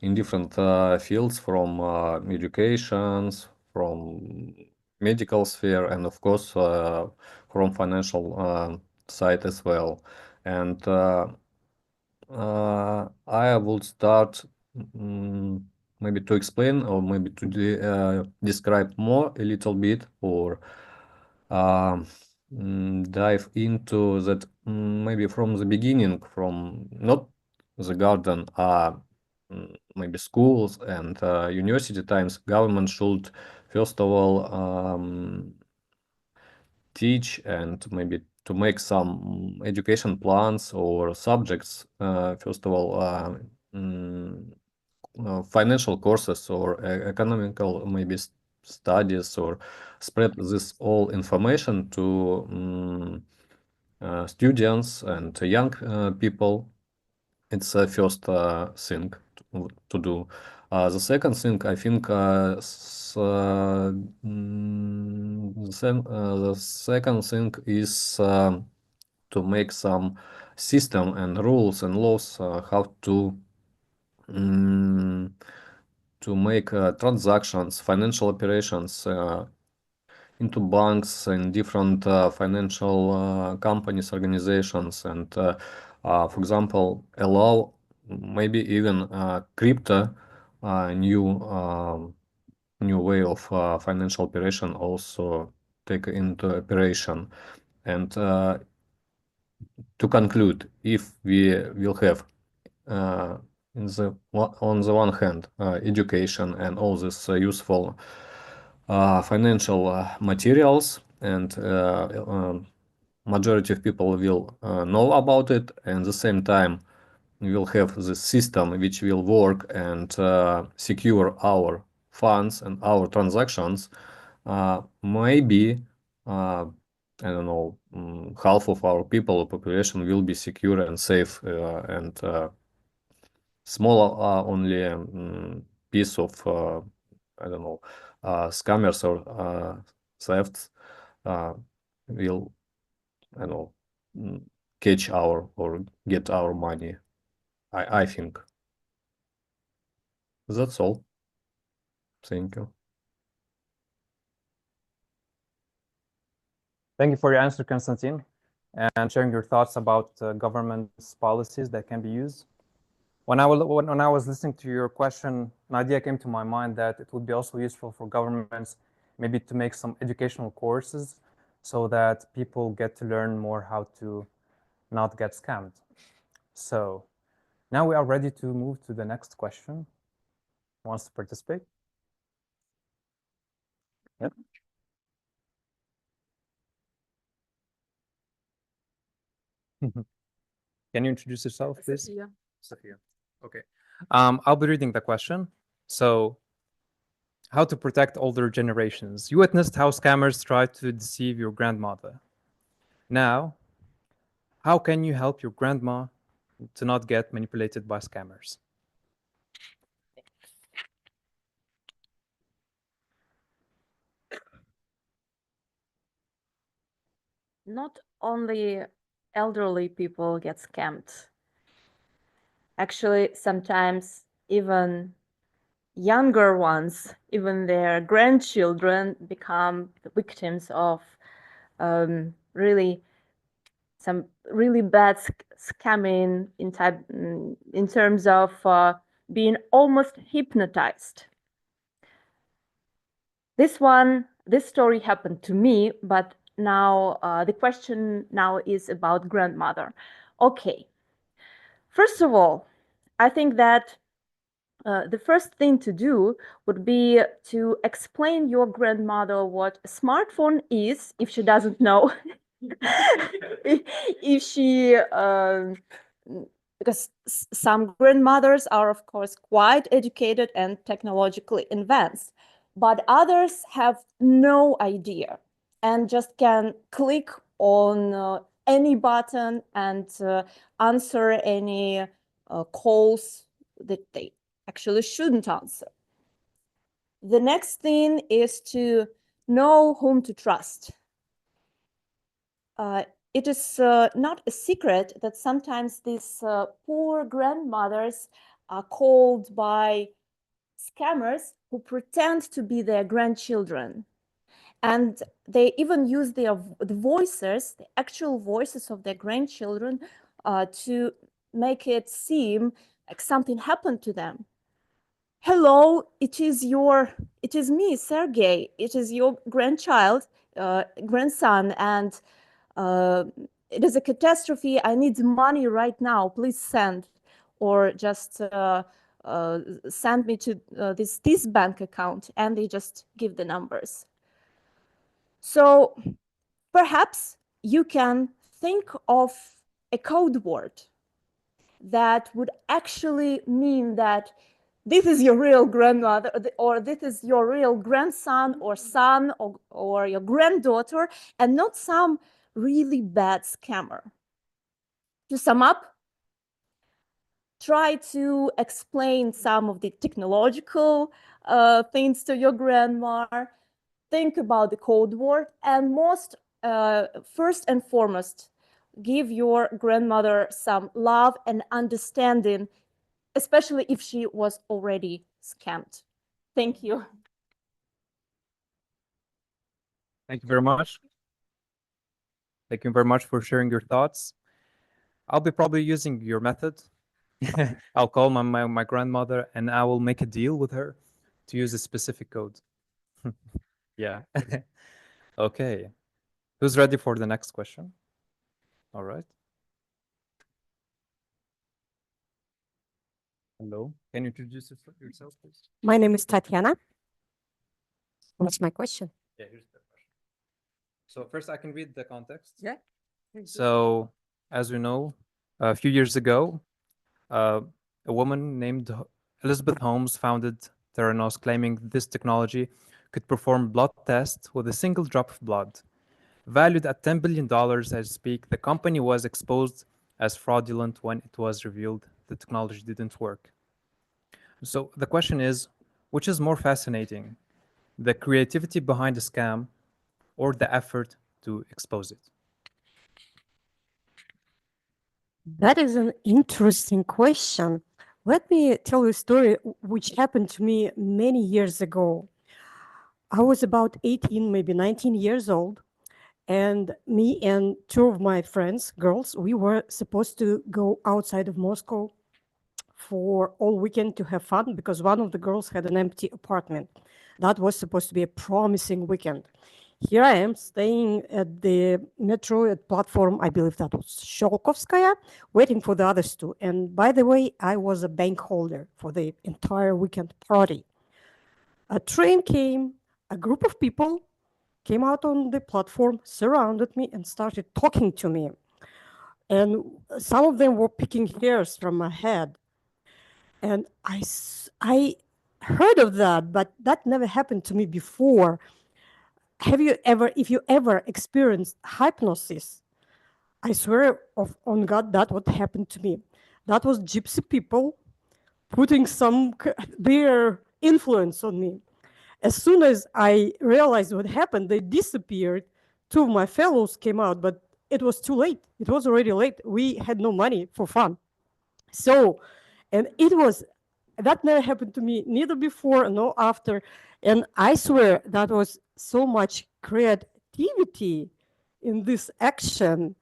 in different fields, from educations, from medical sphere, and of course from financial side as well. And I will start maybe to explain, or maybe to describe more a little bit, or dive into that maybe from the beginning, from not the garden, maybe schools and university times. Government should first of all teach and maybe to make some education plans or subjects. First of all, financial courses or economical maybe studies, or spread this all information to students and young people. It's the first thing to do. The second thing, I think, the second thing is to make some system and rules and laws how to make transactions, financial operations into banks and different financial companies, organizations, and for example, allow maybe even crypto, new way of financial operation also take into operation. And to conclude, if we will have on the one hand education and all this useful financial materials, and majority of people will know about it, and at the same time we will have the system which will work and secure our funds and our transactions. Maybe I don't know, half of our people or population will be secure and safe, and small only piece of I don't know, scammers or thefts will, I don't know, catch our or get our money. I think that's all. Thank you. Thank you for your answer, Konstantin, and sharing your thoughts about government's policies that can be used. When I was listening to your question, an idea came to my mind that it would be also useful for governments maybe to make some educational courses so that people get to learn more how to not get scammed. So now we are ready to move to the next question. Who wants to participate? Yep. Can you introduce yourself, please? Sophia. Sophia. Okay. I'll be reading the question. So, how to protect older generations? You witnessed how scammers tried to deceive your grandmother. Now, how can you help your grandma to not get manipulated by scammers? Not only elderly people get scammed. Actually, sometimes even younger ones, even their grandchildren, become the victims of some really bad scamming in terms of being almost hypnotized. This story happened to me, but now the question now is about grandmother. Okay. First of all, I think that the first thing to do would be to explain your grandmother what a smartphone is, if she doesn't know. If she, because some grandmothers are, of course, quite educated and technologically advanced, but others have no idea and just can click on any button and answer any calls that they actually shouldn't answer. The next thing is to know whom to trust. It is not a secret that sometimes these poor grandmothers are called by scammers who pretend to be their grandchildren. And they even use the voices, the actual voices of their grandchildren, to make it seem like something happened to them. Hello, it is me, Sergey. It is your grandchild, grandson, and it is a catastrophe. I need money right now. Please send, or just send me to this bank account, and they just give the numbers. So perhaps you can think of a code word that would actually mean that this is your real grandmother, or this is your real grandson or son, or your granddaughter, and not some really bad scammer. To sum up, try to explain some of the technological things to your grandma. Think about the code word, and first and foremost, give your grandmother some love and understanding, especially if she was already scammed. Thank you. Thank you very much. Thank you very much for sharing your thoughts. I'll be probably using your method. I'll call my grandmother and I will make a deal with her to use a specific code. Yeah. Okay. Who's ready for the next question? All right. Hello. Can you introduce yourself, please? My name is Tatiana. What's my question? Yeah, here's the question. So first I can read the context. Yeah. So as we know, a few years ago, a woman named Elizabeth Holmes founded Theranos, claiming this technology could perform blood tests with a single drop of blood. Valued at $10 billion as we speak, the company was exposed as fraudulent when it was revealed the technology didn't work. So the question is, which is more fascinating, the creativity behind the scam or the effort to expose it? That is an interesting question. Let me tell you a story which happened to me many years ago. I was about 18, maybe 19 years old, and me and two of my friends, girls, we were supposed to go outside of Moscow for all weekend to have fun because one of the girls had an empty apartment. That was supposed to be a promising weekend. Here I am staying at the metro at platform, I believe that was Sholkovskaya, waiting for the others too. And by the way, I was a bank holder for the entire weekend party. A train came, a group of people came out on the platform, surrounded me and started talking to me. And some of them were picking hairs from my head. And I heard of that, but that never happened to me before. If you ever experienced hypnosis, I swear on God, that what happened to me. That was gypsy people putting their influence on me. As soon as I realized what happened, they disappeared. Two of my fellows came out, but it was too late. It was already late. We had no money for fun. So And that never happened to me, neither before nor after. And I swear that was so much creativity in this action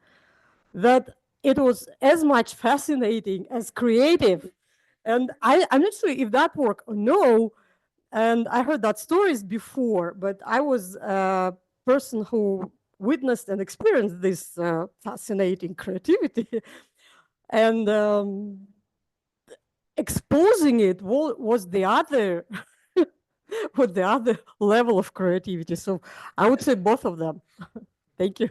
that it was as much fascinating as creative. And I'm not sure if that worked or no. And I heard that stories before, but I was a person who witnessed and experienced this fascinating creativity. And exposing it was the other was the other level of creativity. So I would say both of them. Thank you.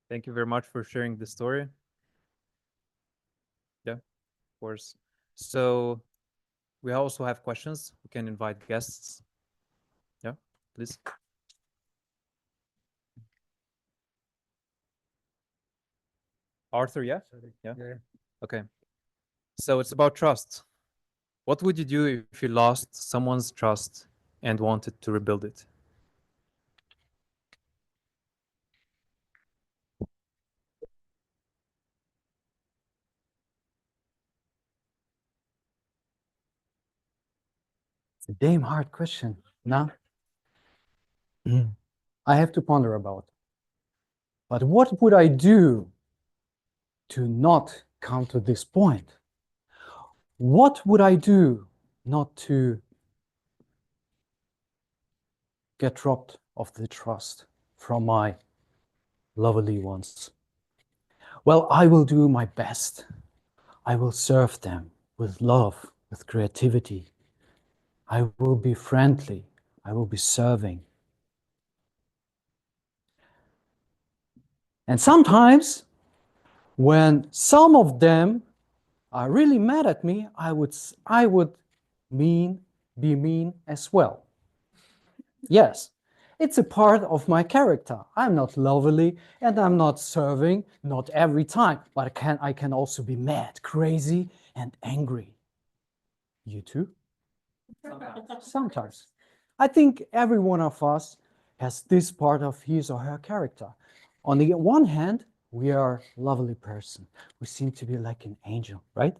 Thank you very much for sharing the story. Yeah, of course. So we also have questions. We can invite guests. Yeah, please. Arthur, yeah? Yeah. Okay. So it's about trust. What would you do if you lost someone's trust and wanted to rebuild it? It's a damn hard question. Now, I have to ponder about. But what would I do to not come to this point? What would I do not to get robbed of the trust from my lovely ones? Well, I will do my best. I will serve them with love, with creativity. I will be friendly. I will be serving. And sometimes, when some of them are really mad at me, I would be mean as well. Yes, it's a part of my character. I'm not lovely and I'm not serving, not every time, but I can also be mad, crazy, and angry. You too? Sometimes. I think every one of us has this part of his or her character. On the one hand, we are a lovely person. We seem to be like an angel, right?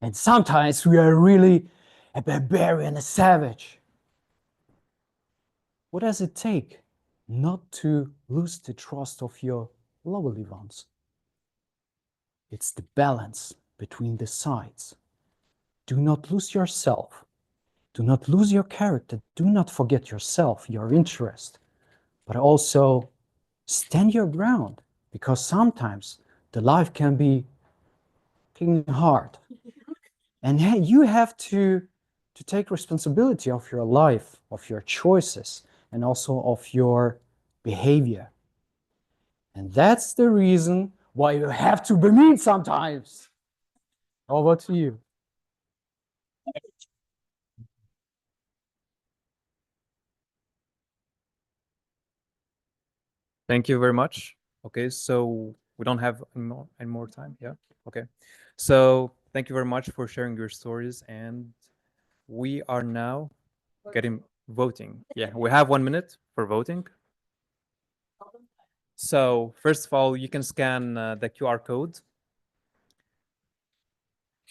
And sometimes we are really a barbarian, a savage. What does it take not to lose the trust of your lovely ones? It's the balance between the sides. Do not lose yourself. Do not lose your character. Do not forget yourself, your interest, but also stand your ground, because sometimes the life can be hard. And you have to take responsibility of your life, of your choices, and also of your behavior. And that's the reason why you have to be mean sometimes. Over to you. Thank you very much. Okay, so we don't have any more time. Yeah. Okay. So thank you very much for sharing your stories, and we are now getting voting. Yeah, we have 1 minute for voting. So first of all, you can scan the QR code,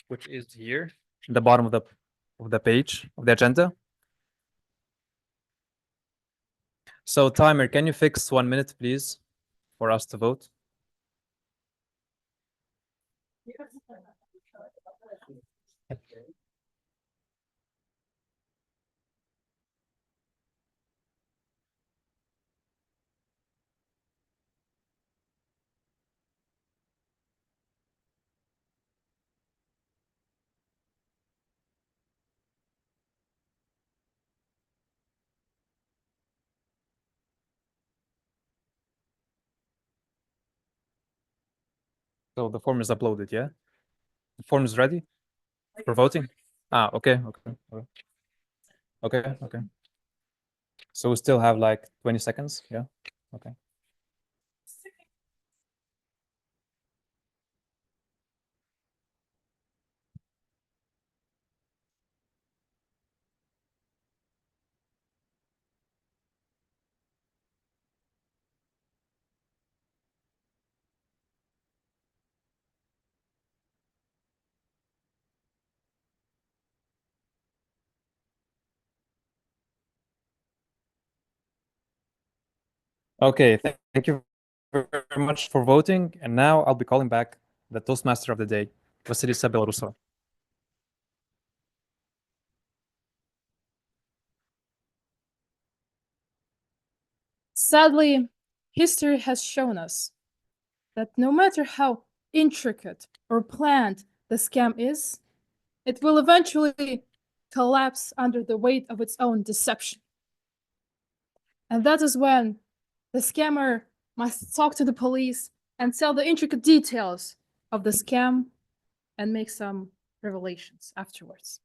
which is here, at the bottom of the page of the agenda. So timer, can you fix 1 minute, please, for us to vote? So the form is uploaded, yeah? The form is ready for voting? Okay. Okay. So we still have like 20 seconds, yeah? Okay. Okay, thank you very much for voting. And now I'll be calling back the Toastmaster of the day, Vasilisa Belarusova. Sadly, history has shown us that no matter how intricate or planned the scam is, it will eventually collapse under the weight of its own deception. And that is when the scammer must talk to the police and tell the intricate details of the scam and make some revelations afterwards.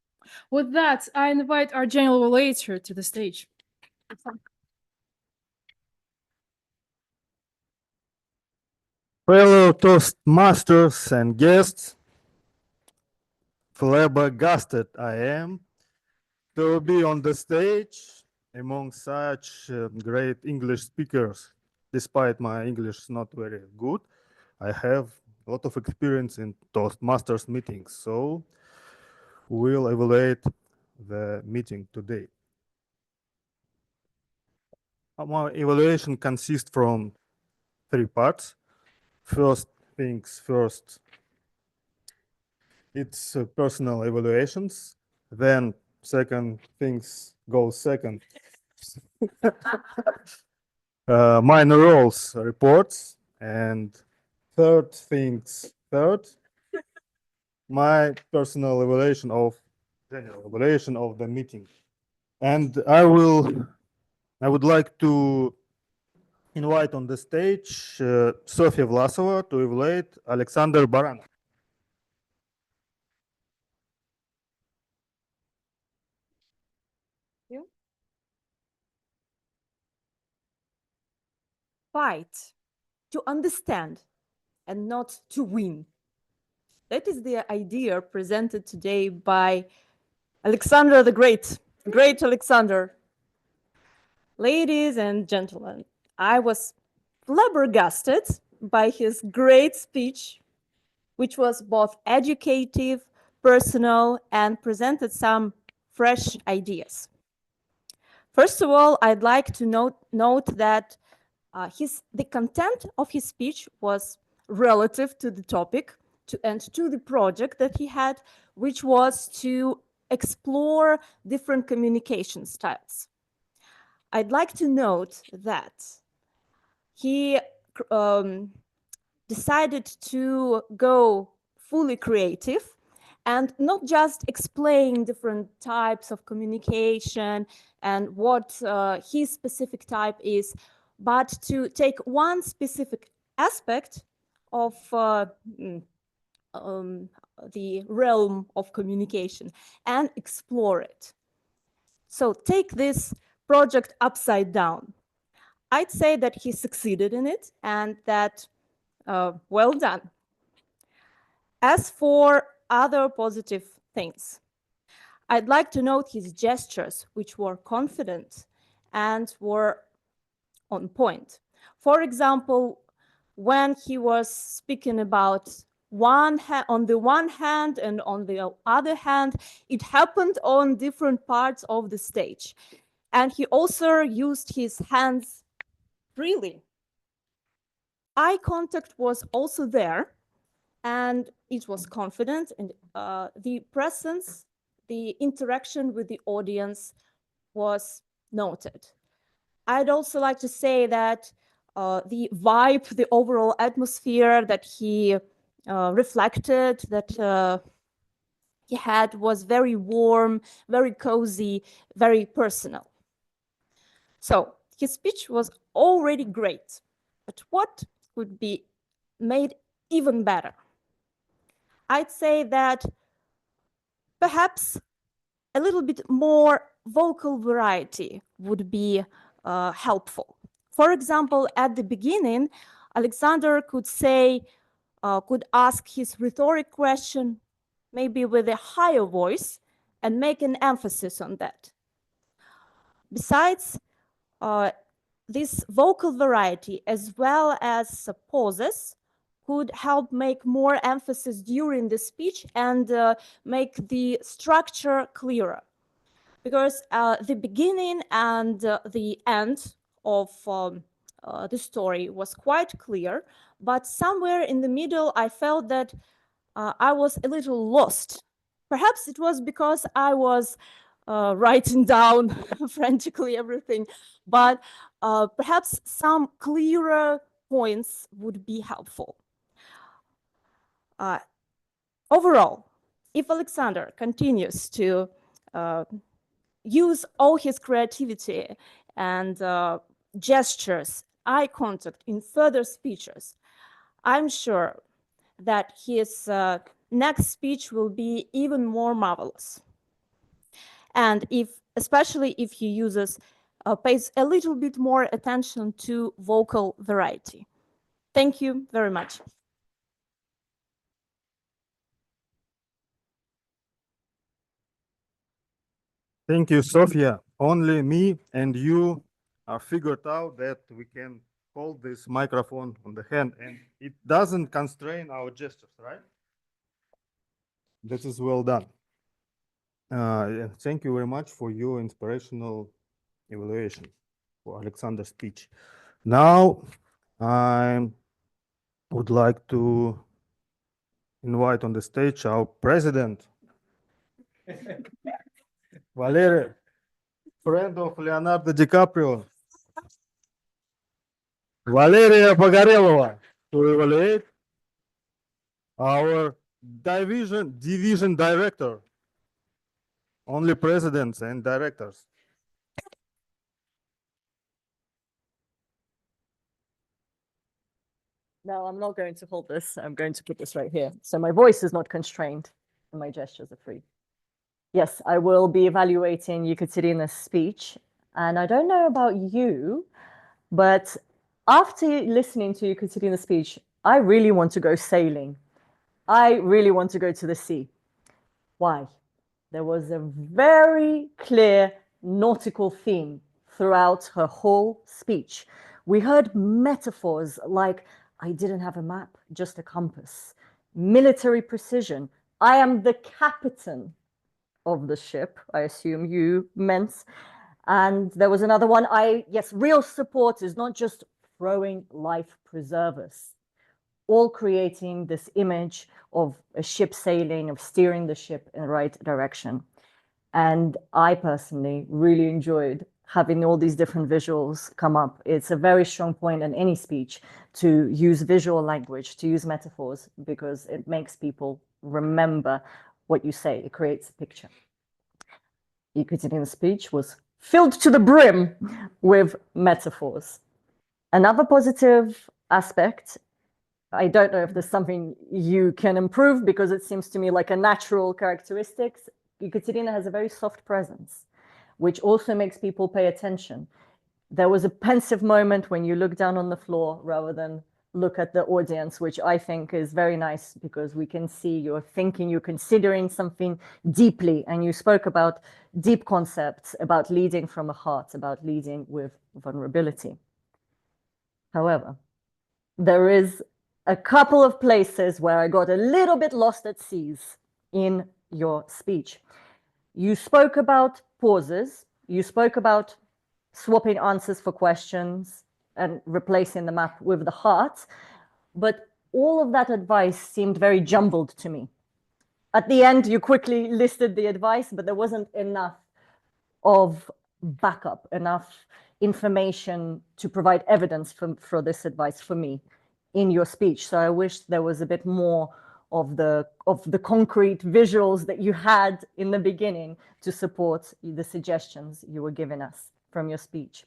With that, I invite our general evaluator to the stage. Fellow Toastmasters and guests, flabbergasted I am to be on the stage among such great English speakers. Despite my English is not very good, I have a lot of experience in Toastmasters meetings, so we'll evaluate the meeting today. My evaluation consists from 3 parts. First things first, it's personal evaluations. Then second things go second. Minor roles reports. And third things third, my personal evaluation of general evaluation of the meeting. And I would like to invite on the stage Sofia Vlasova to evaluate Alexander Baran. Fight to understand and not to win. That is the idea presented today by Alexander the Great, great Alexander. Ladies and gentlemen, I was flabbergasted by his great speech, which was both educative, personal, and presented some fresh ideas. First of all, I'd like to note that the content of his speech was relative to the topic and to the project that he had, which was to explore different communication styles. I'd like to note that he decided to go fully creative and not just explain different types of communication and what his specific type is, but to take one specific aspect of the realm of communication and explore it. So take this project upside down. I'd say that he succeeded in it and that well done. As for other positive things, I'd like to note his gestures, which were confident and were on point. For example, when he was speaking about on the one hand and on the other hand, it happened on different parts of the stage. And he also used his hands freely. Eye contact was also there, and it was confident, and the presence, the interaction with the audience was noted. I'd also like to say that the vibe, the overall atmosphere that he reflected, that he had was very warm, very cozy, very personal. So his speech was already great, but what could be made even better? I'd say that perhaps a little bit more vocal variety would be helpful. For example, at the beginning, Alexander could ask his rhetoric question, maybe with a higher voice, and make an emphasis on that. Besides, this vocal variety, as well as pauses, could help make more emphasis during the speech and make the structure clearer. Because the beginning and the end of the story was quite clear, but somewhere in the middle, I felt that I was a little lost. Perhaps it was because I was writing down frantically everything, but perhaps some clearer points would be helpful. Overall, if Alexander continues to use all his creativity and gestures, eye contact in further speeches, I'm sure that his next speech will be even more marvelous. And especially if he pays a little bit more attention to vocal variety. Thank you very much. Thank you, Sofia. Only me and you are figured out that we can hold this microphone on the hand and it doesn't constrain our gestures, right? This is well done. Thank you very much for your inspirational evaluation for Alexander's speech. Now, I would like to invite on the stage our president, Valery, friend of Leonardo DiCaprio, Valeria Pogorelova, to evaluate our division director, only presidents and directors. No, I'm not going to hold this. I'm going to put this right here. So my voice is not constrained and my gestures are free. Yes, I will be evaluating Ekaterina's speech. And I don't know about you, but after listening to Ekaterina's speech, I really want to go sailing. I really want to go to the sea. Why? There was a very clear nautical theme throughout her whole speech. We heard metaphors like, I didn't have a map, just a compass. Military precision. I am the captain of the ship, I assume you meant. And there was another one, yes, real support is not just throwing life preservers, all creating this image of a ship sailing, of steering the ship in the right direction. And I personally really enjoyed having all these different visuals come up. It's a very strong point in any speech to use visual language, to use metaphors, because it makes people remember what you say. It creates a picture. Ekaterina's speech was filled to the brim with metaphors. Another positive aspect, I don't know if there's something you can improve because it seems to me like a natural characteristic. Ekaterina has a very soft presence, which also makes people pay attention. There was a pensive moment when you look down on the floor rather than look at the audience, which I think is very nice because we can see you're thinking, you're considering something deeply, and you spoke about deep concepts, about leading from the heart, about leading with vulnerability. However, there is a couple of places where I got a little bit lost at seas in your speech. You spoke about pauses. You spoke about swapping answers for questions and replacing the map with the heart. But all of that advice seemed very jumbled to me. At the end, you quickly listed the advice, but there wasn't enough of backup, enough information to provide evidence for this advice for me in your speech. So I wish there was a bit more of the concrete visuals that you had in the beginning to support the suggestions you were giving us from your speech.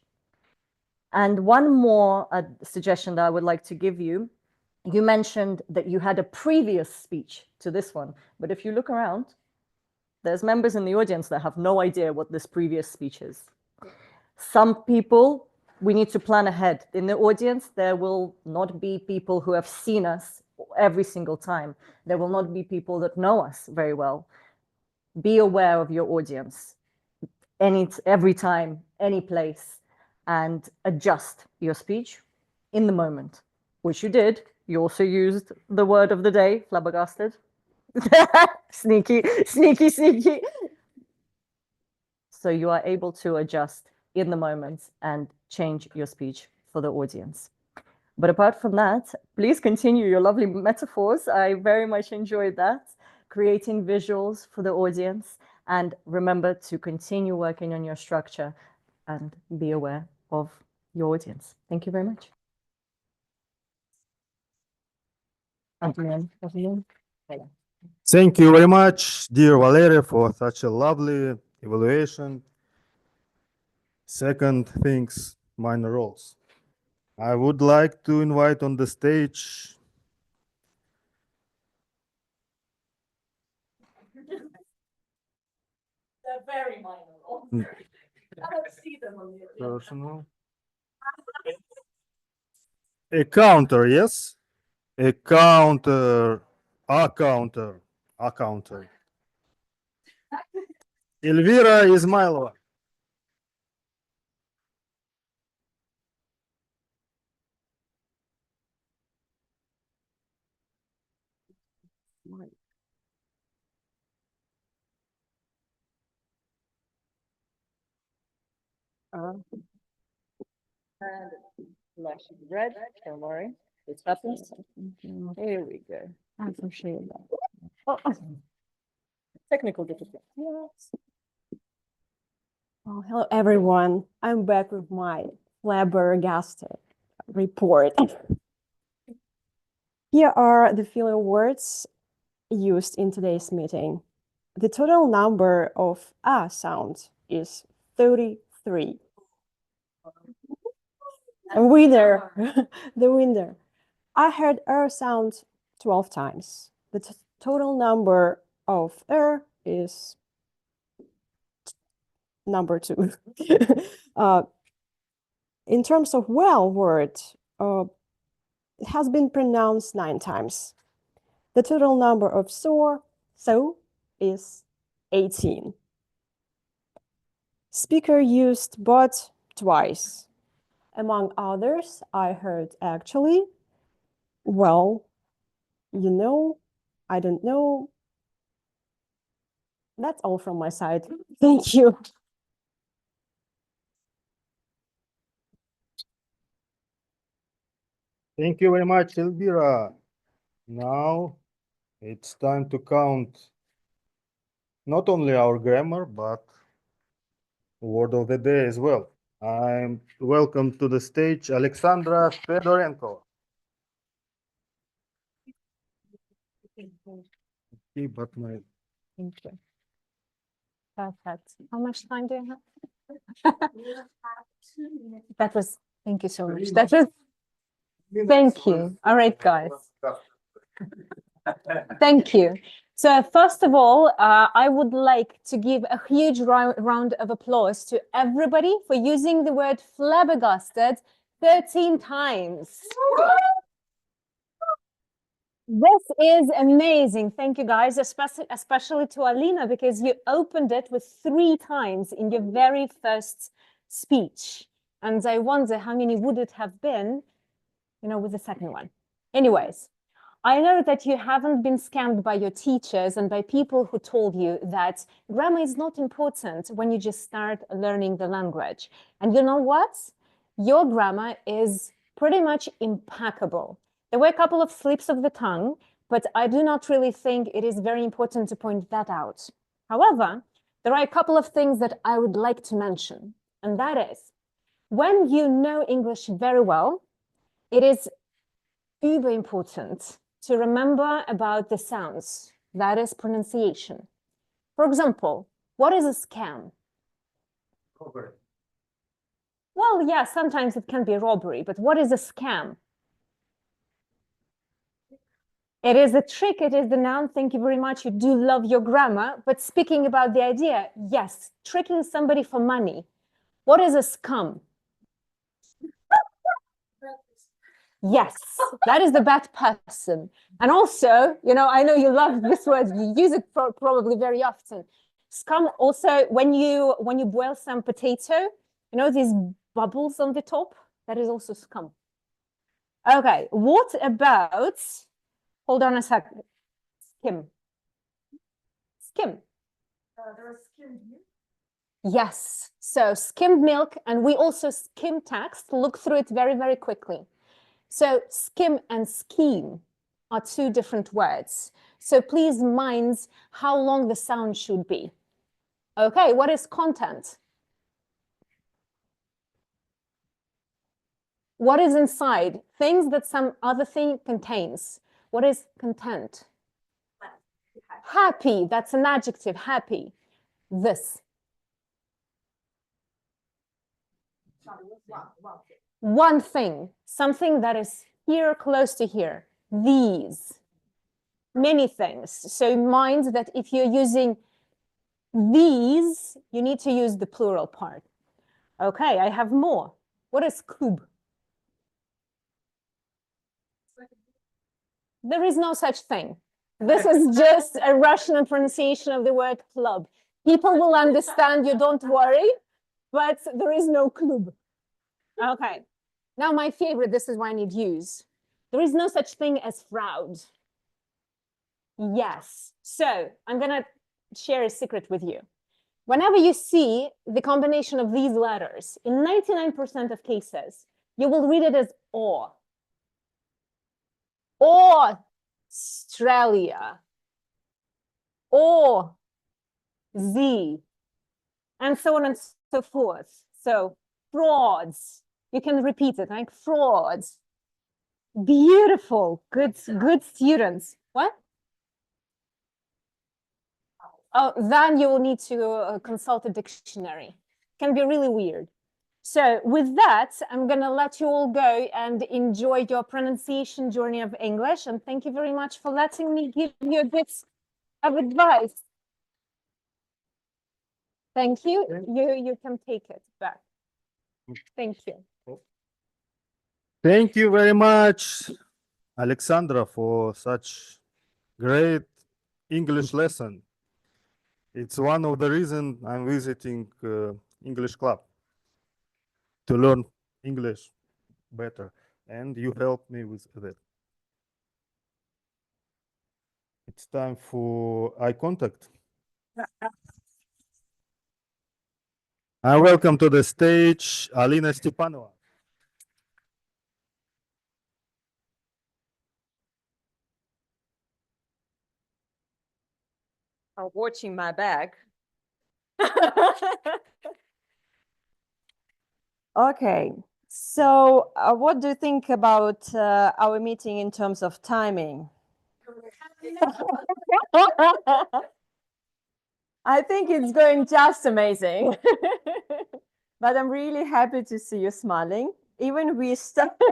And one more suggestion that I would like to give you, you mentioned that you had a previous speech to this one, but if you look around, there's members in the audience that have no idea what this previous speech is. Some people, we need to plan ahead. In the audience, there will not be people who have seen us every single time. There will not be people that know us very well. Be aware of your audience every time, any place, and adjust your speech in the moment, which you did. You also used the word of the day, flabbergasted. Sneaky, sneaky, sneaky. So you are able to adjust in the moment and change your speech for the audience. But apart from that, please continue your lovely metaphors. I very much enjoyed that, creating visuals for the audience. And remember to continue working on your structure and be aware of your audience. Thank you very much. Thank you very much, dear Valeria, for such a lovely evaluation. Second things, minor roles. I would like to invite on the stage They're very minor. I don't see them on the personal. A counter, yes? A counter, a counter, a counter. Elvira Ismailova. And flash red, don't worry. It happens. Here we go. I appreciate that. Oh, technical difficulty. Yes. Oh, hello, everyone. I'm back with my flabbergasted report. Here are the filler words used in today's meeting. The total number of A sounds is 33. Winner, the winner. I heard sound 12 times. The total number of is number 2. In terms of well word, it has been pronounced 9 times. The total number of so is 18. Speaker used but twice. Among others, I heard actually, well, you know, I don't know. That's all from my side. Thank you. Thank you very much, Elvira. Now it's time to count not only our grammar, but word of the day as well. I'm welcome to the stage Alexandra Fedorenko. Okay, but my Thank you. Perfect. How much time do you have? That was, thank you so much. That was, thank you. All right, guys. Thank you. So first of all, I would like to give a huge round of applause to everybody for using the word flabbergasted 13 times. This is amazing. Thank you, guys, especially to Alina, because you opened it with 3 times in your very first speech. And I wonder how many would it have been, with the second one. Anyways, I know that you haven't been scammed by your teachers and by people who told you that grammar is not important when you just start learning the language. And you know what? Your grammar is pretty much impeccable. There were a couple of slips of the tongue, but I do not really think it is very important to point that out. However, there are a couple of things that I would like to mention, and that is, when you know English very well, it is uber important to remember about the sounds, that is pronunciation. For example, what is a scam? robbery. Well, yeah, sometimes it can be robbery, but what is a scam? It is a trick, it is the noun. Thank you very much. You do love your grammar, but speaking about the idea, yes, tricking somebody for money. What is a scum? Yes, that is the bad person. And also, I know you love this word, you use it probably very often. Scum also, when you boil some potato, these bubbles on the top, that is also scum. Okay, what about, hold on a second, skim? Skim. There are skim here. Yes. So skimmed milk, and we also skim text, look through it very, very quickly. So skim and scheme are two different words. So please mind how long the sound should be. Okay, what is content? What is inside? Things that some other thing contains. What is content? Happy, that's an adjective, happy. This. One thing, something that is here, close to here. These. Many things. So mind that if you're using these, you need to use the plural part. Okay, I have more. What is kub? There is no such thing. This is just a Russian pronunciation of the word club. People will understand you, don't worry, but there is no club. Okay, now my favorite, this is why I need use. There is no such thing as fraud. Yes, so I'm gonna share a secret with you. Whenever you see the combination of these letters, in 99% of cases, you will read it as or. Australia, or Z, and so on and so forth. So frauds, you can repeat it like frauds. Beautiful, good students. What? Oh, then you will need to consult a dictionary. Can be really weird. So with that, I'm going to let you all go and enjoy your pronunciation journey of English. And thank you very much for letting me give you a bit of advice. Thank you. You can take it back. Thank you. Thank you very much, Alexandra, for such great English lesson. It's one of the reasons I'm visiting English Club to learn English better, and you helped me with that. It's time for eye contact. I welcome to the stage Alina Stepanova. I'm watching my bag. Okay, so what do you think about our meeting in terms of timing? I think it's going just amazing. But I'm really happy to see you smiling. Even we started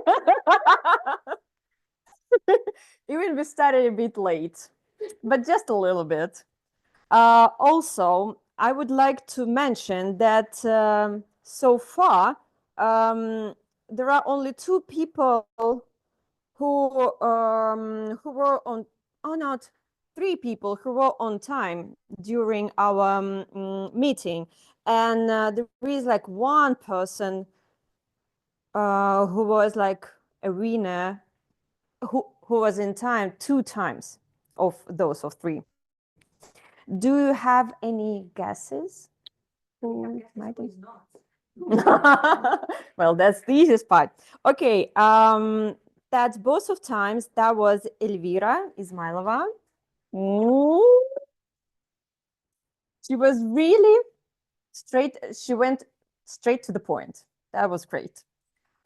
a bit late, but just a little bit. Also, I would like to mention that so far there are only 2 people who were on, oh, not 3 people who were on time during our meeting, and there is like 1 person who was like a winner who was in time 2 times of those of 3. Do you have any guesses? Who might be? Well, that's the easiest part. Okay, that's both of times. That was Elvira Ismailova. She was really straight. She went straight to the point. That was great.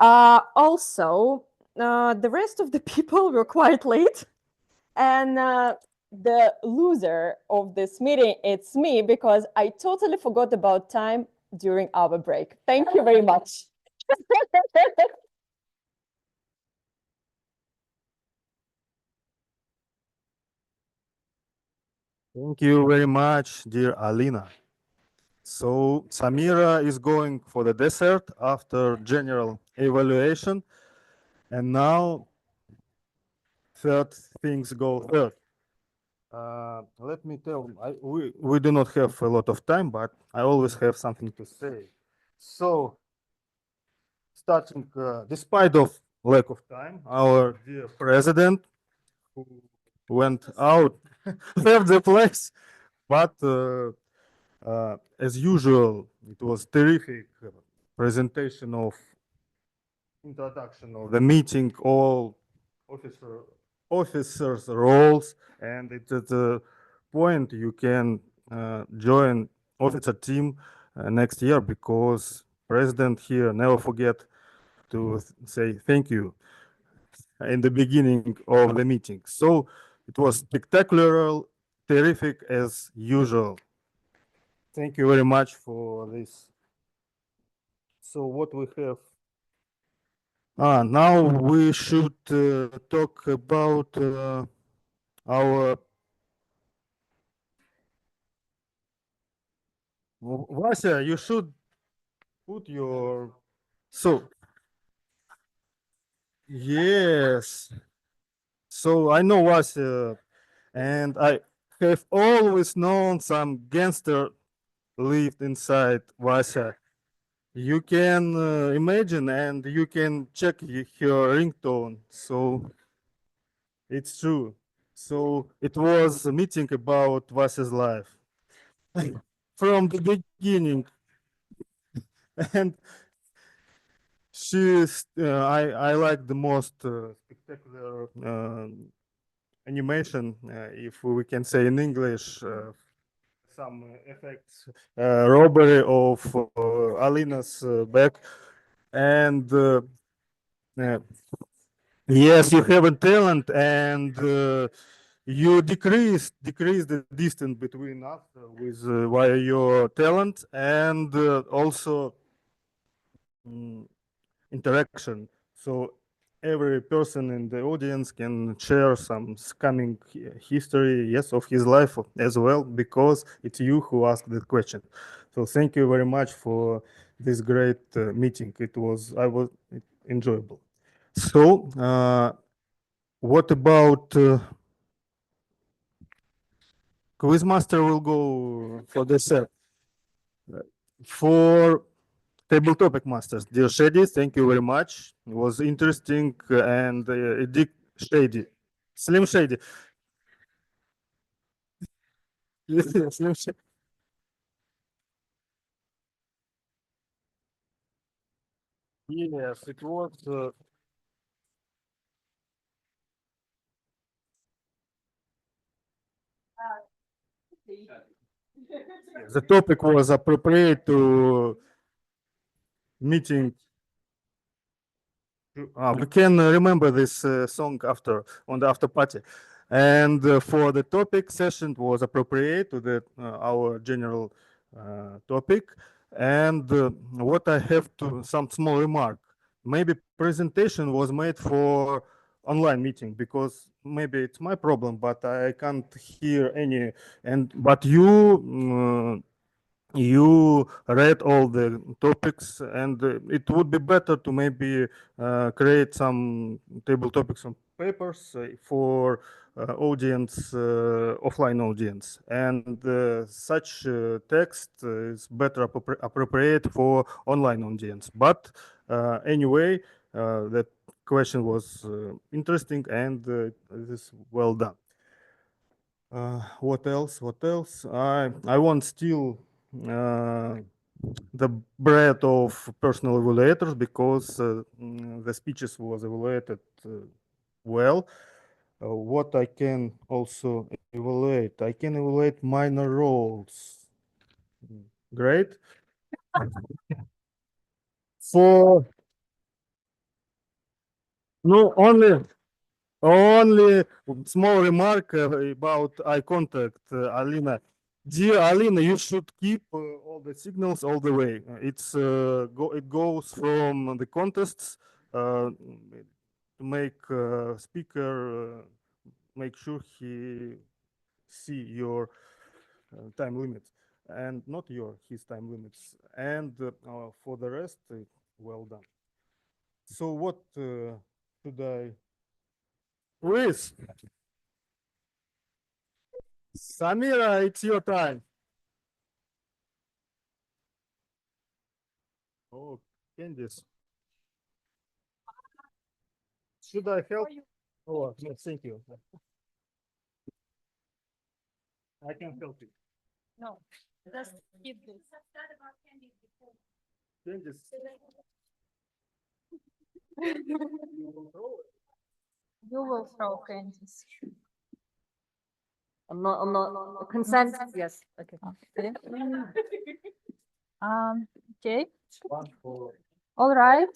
Also, the rest of the people were quite late, and the loser of this meeting, it's me, because I totally forgot about time during our break. Thank you very much. Thank you very much, dear Alina. So Samira is going for the dessert after general evaluation. And now third things go third. Let me tell, we do not have a lot of time, but I always have something to say. So starting, despite of lack of time, our dear president, who went out, left the place, but As usual, it was terrific presentation of introduction of the meeting, all officers' roles, and it's at the point you can join officer team next year, because president here never forget to say thank you in the beginning of the meeting. So it was spectacular, terrific as usual. Thank you very much for this. So what we have? Now we should talk about our Vasya, you should put your yes. So I know Vasya, and I have always known some gangster lived inside Vasya. You can imagine, and you can check her ringtone. So it's true. So it was a meeting about Vasya's life from the beginning, and she's I like the most spectacular animation, if we can say in English, some effects, robbery of Alina's back, and yes, you have a talent, and you decrease the distance between us with via your talent, and also interaction. So every person in the audience can share some scamming history, yes, of his life as well, because it's you who asked the question. So thank you very much for this great meeting. It was enjoyable. So what about Quizmaster will go for the set. For Table Topic Masters, dear Shady, thank you very much. It was interesting and Shady, Slim Shady. Slim Shady. Yes, it was. The topic was appropriate to meeting. We can remember this song after on the after party, and for the topic session was appropriate to the our general topic. And what I have to some small remark, maybe presentation was made for online meeting, because maybe it's my problem, but I can't hear any. And but you read all the topics, and it would be better to maybe create some table topics on papers for audience, offline audience, and such text is better appropriate for online audience. But anyway, that question was interesting, and this is well done. What else? What else? I want still the breadth of personal evaluators, because the speeches was evaluated well. What I can also evaluate, I can evaluate minor roles. Great. For no only small remark about eye contact, Alina. Dear Alina, you should keep all the signals all the way. It goes from the contests to make speaker make sure he see your time limits, and not his time limits. And for the rest, well done. So what should I? Luis, Samira, it's your time. Oh, Candice. Should I help? Oh, no, thank you. I can help you. No. Just keep this. You will throw candies. I'm not consent. Yes. Okay. Okay. Okay. All right.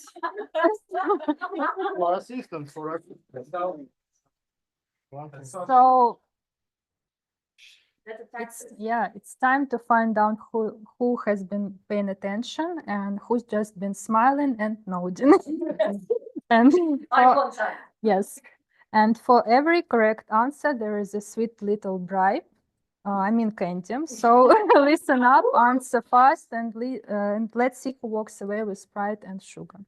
So it's time to find out who has been paying attention and who's just been smiling and nodding. And yes, and for every correct answer, there is a sweet little bribe. I mean candy. So listen up, answer fast, and let's see who walks away with Sprite and sugar.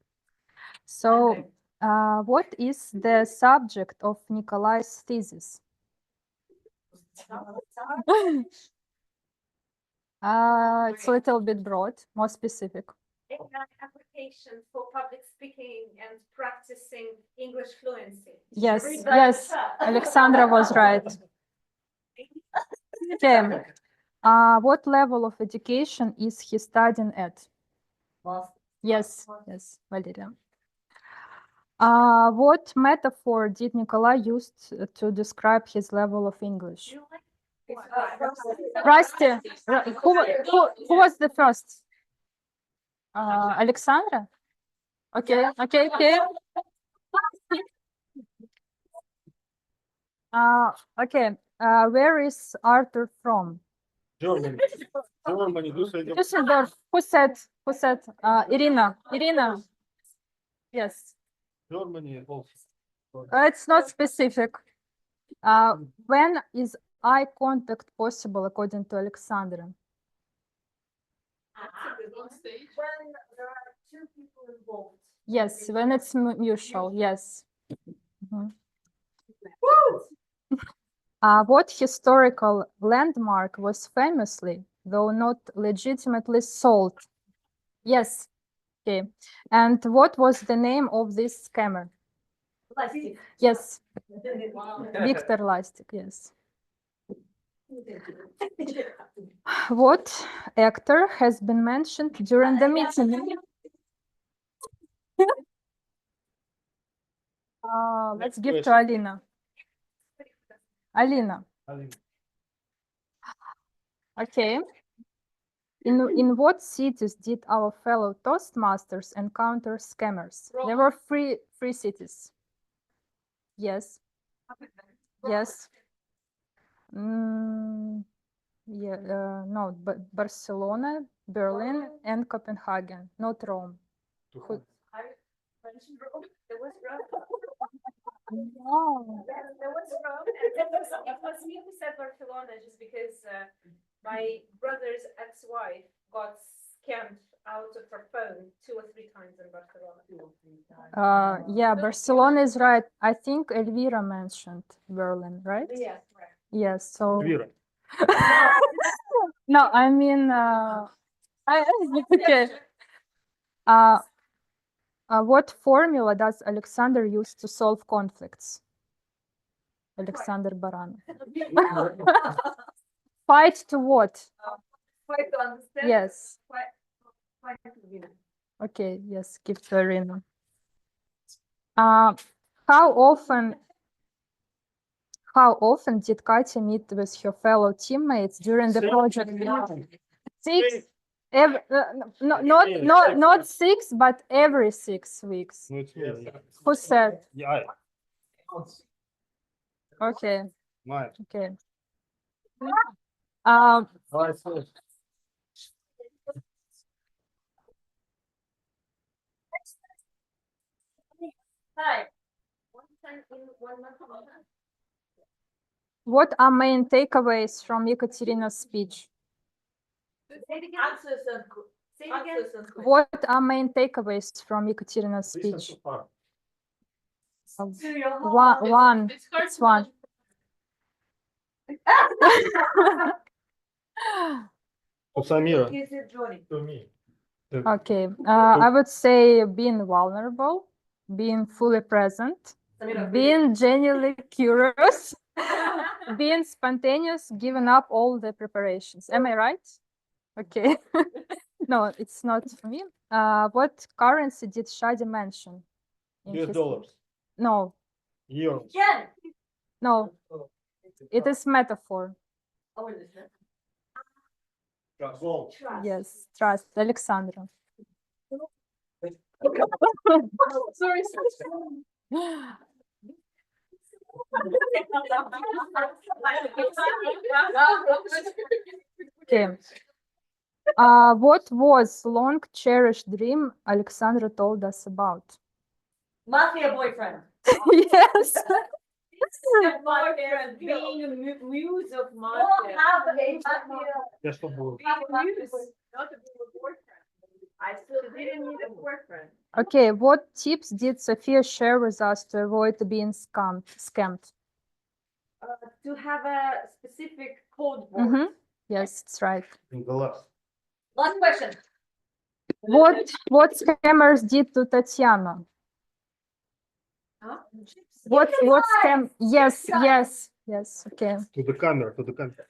So, what is the subject of Nikolai's thesis? It's a little bit broad, more specific. Application for public speaking and practicing English fluency. Yes, yes, Alexandra was right. Okay. What level of education is he studying at? Yes, yes, Valeria. What metaphor did Nikolai use to describe his level of English? Rusty. Who was the first? Alexandra? Okay, okay, okay. Okay, where is Arthur from? Germany. Germany. Düsseldorf. Who said? Irina. Irina. Yes. Germany also. It's not specific. When is eye contact possible according to Alexandra? When there are two people involved. Yes, when it's mutual, yes. Mhm. What historical landmark was famously, though not legitimately, sold? Yes. Okay. And what was the name of this scammer? Lastik. Yes. Wow. Victor Lastik, yes. What actor has been mentioned during the meeting? Let's give to Alina. Alina. Okay. In what cities did our fellow Toastmasters encounter scammers? There were three cities. Yes. Yes. Yeah. No, but Barcelona, Berlin, and Copenhagen, not Rome. Who- There was Rome. No. There was Rome, and it was me who said Barcelona just because my brother's ex-wife got scammed out of her phone 2 or 3 times in Barcelona. Yeah, Barcelona is right. I think Elvira mentioned Berlin, right? Yes, right. Yes, so Elvira. no, I mean okay. What formula does Alexander use to solve conflicts? Alexander Baranov. Fight to what? Fight to understand. Yes. Fight to win. Okay, yes, give to Irina. How often did Katya meet with her fellow teammates during the project? 6. Not 6, but every 6 weeks. Who said? Yeah. Okay. Mine. Okay. Hi. One time in 1 month. What are main takeaways from Ekaterina's speech? Answers and say it again. What are main takeaways from Ekaterina's speech? One. It's one. To Samira. To me. Okay. I would say being vulnerable, being fully present, being genuinely curious, being spontaneous, giving up all the preparations. Am I right? Okay. No, it's not for me. What currency did Shadi mention? in US his- dollars. No, Euros. no. It is metaphor. Gold. Yes, trust. Alexandra. Sorry. Okay. What was long cherished dream Alexandra told us about? Mafia boyfriend. Yes. Boyfriend being a muse of mafia. Have a mafia. Just for both. Not a boyfriend. I still didn't need a boyfriend. Okay, what tips did Sophia share with us to avoid being scammed? To have a specific code word. Mm-hmm. Yes, that's right. In the last. Last question. What scammers did to Tatiana? Huh? What scam? Yes, yes. Okay. To the camera, to the camera.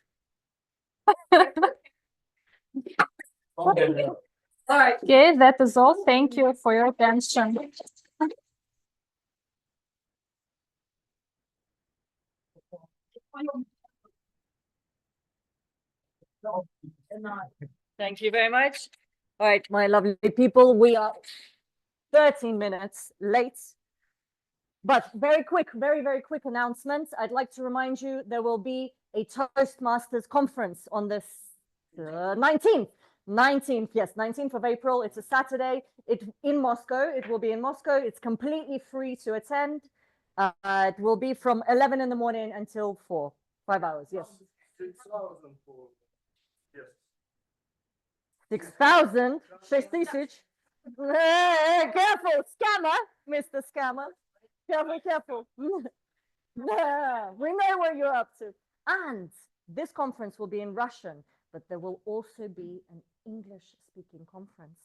All right. Okay, that is all. Thank you for your attention. Thank you very much. All right, my lovely people, we are 13 minutes late. But very quick, very quick announcement. I'd like to remind you there will be a Toastmasters conference on this 19th. 19th, yes, 19th of April. It's a Saturday. It's in Moscow. It will be in Moscow. It's completely free to attend. It will be from 11 in the morning until 4, 5 hours, yes. 6,000 for yes. 6,000? 6,000? Careful, scammer, Mr. Scammer. Careful. Yeah, we know what you're up to. And this conference will be in Russian, but there will also be an English-speaking conference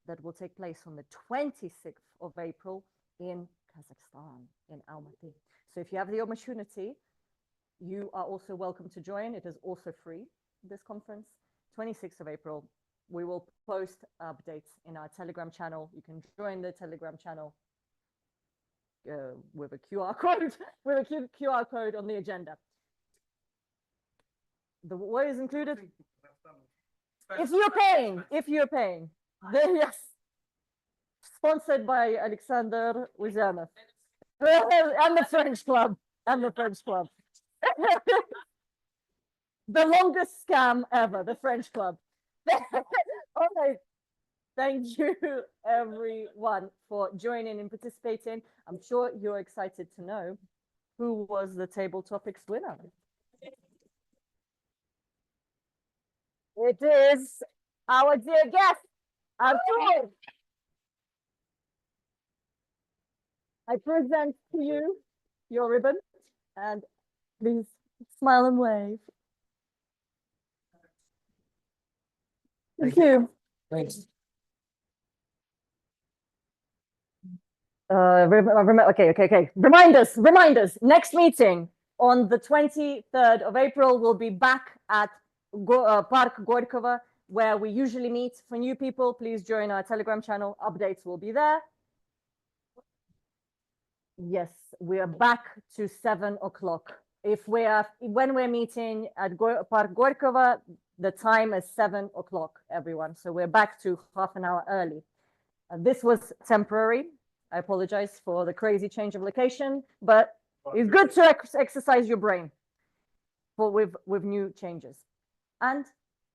that will take place on the 26th of April in Kazakhstan, in Almaty. So if you have the opportunity, you are also welcome to join. It is also free, this conference. 26th of April, we will post updates in our Telegram channel. You can join the Telegram channel with a QR code, QR code on the agenda. What is included? If you're paying, then yes. Sponsored by Alexander Uzanov and the French Club, The longest scam ever, the French Club. All right. Thank you, everyone, for joining and participating. I'm sure you're excited to know who was the table topics winner. It is our dear guest, Artur. I present to you your ribbon, and please smile and wave. Thank you. Thanks. Okay. Reminders. Next meeting on the 23rd of April. We'll be back at Park Gorkova, where we usually meet. For new people, please join our Telegram channel. Updates will be there. Yes, we are back to 7 o'clock. When we're meeting at Park Gorkova, the time is 7 o'clock, everyone. So we're back to half an hour early. This was temporary. I apologize for the crazy change of location, but it's good to exercise your brain with new changes. And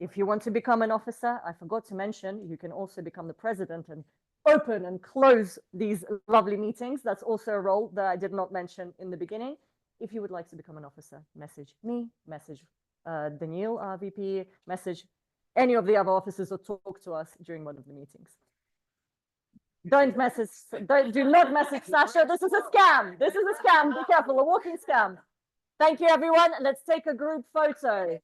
if you want to become an officer, I forgot to mention, you can also become the president and open and close these lovely meetings. That's also a role that I did not mention in the beginning. If you would like to become an officer, message me, message Daniil, our VP, message any of the other officers, or talk to us during one of the meetings. Do not message Sasha. This is a scam. Be careful, a walking scam. Thank you, everyone. Let's take a group photo.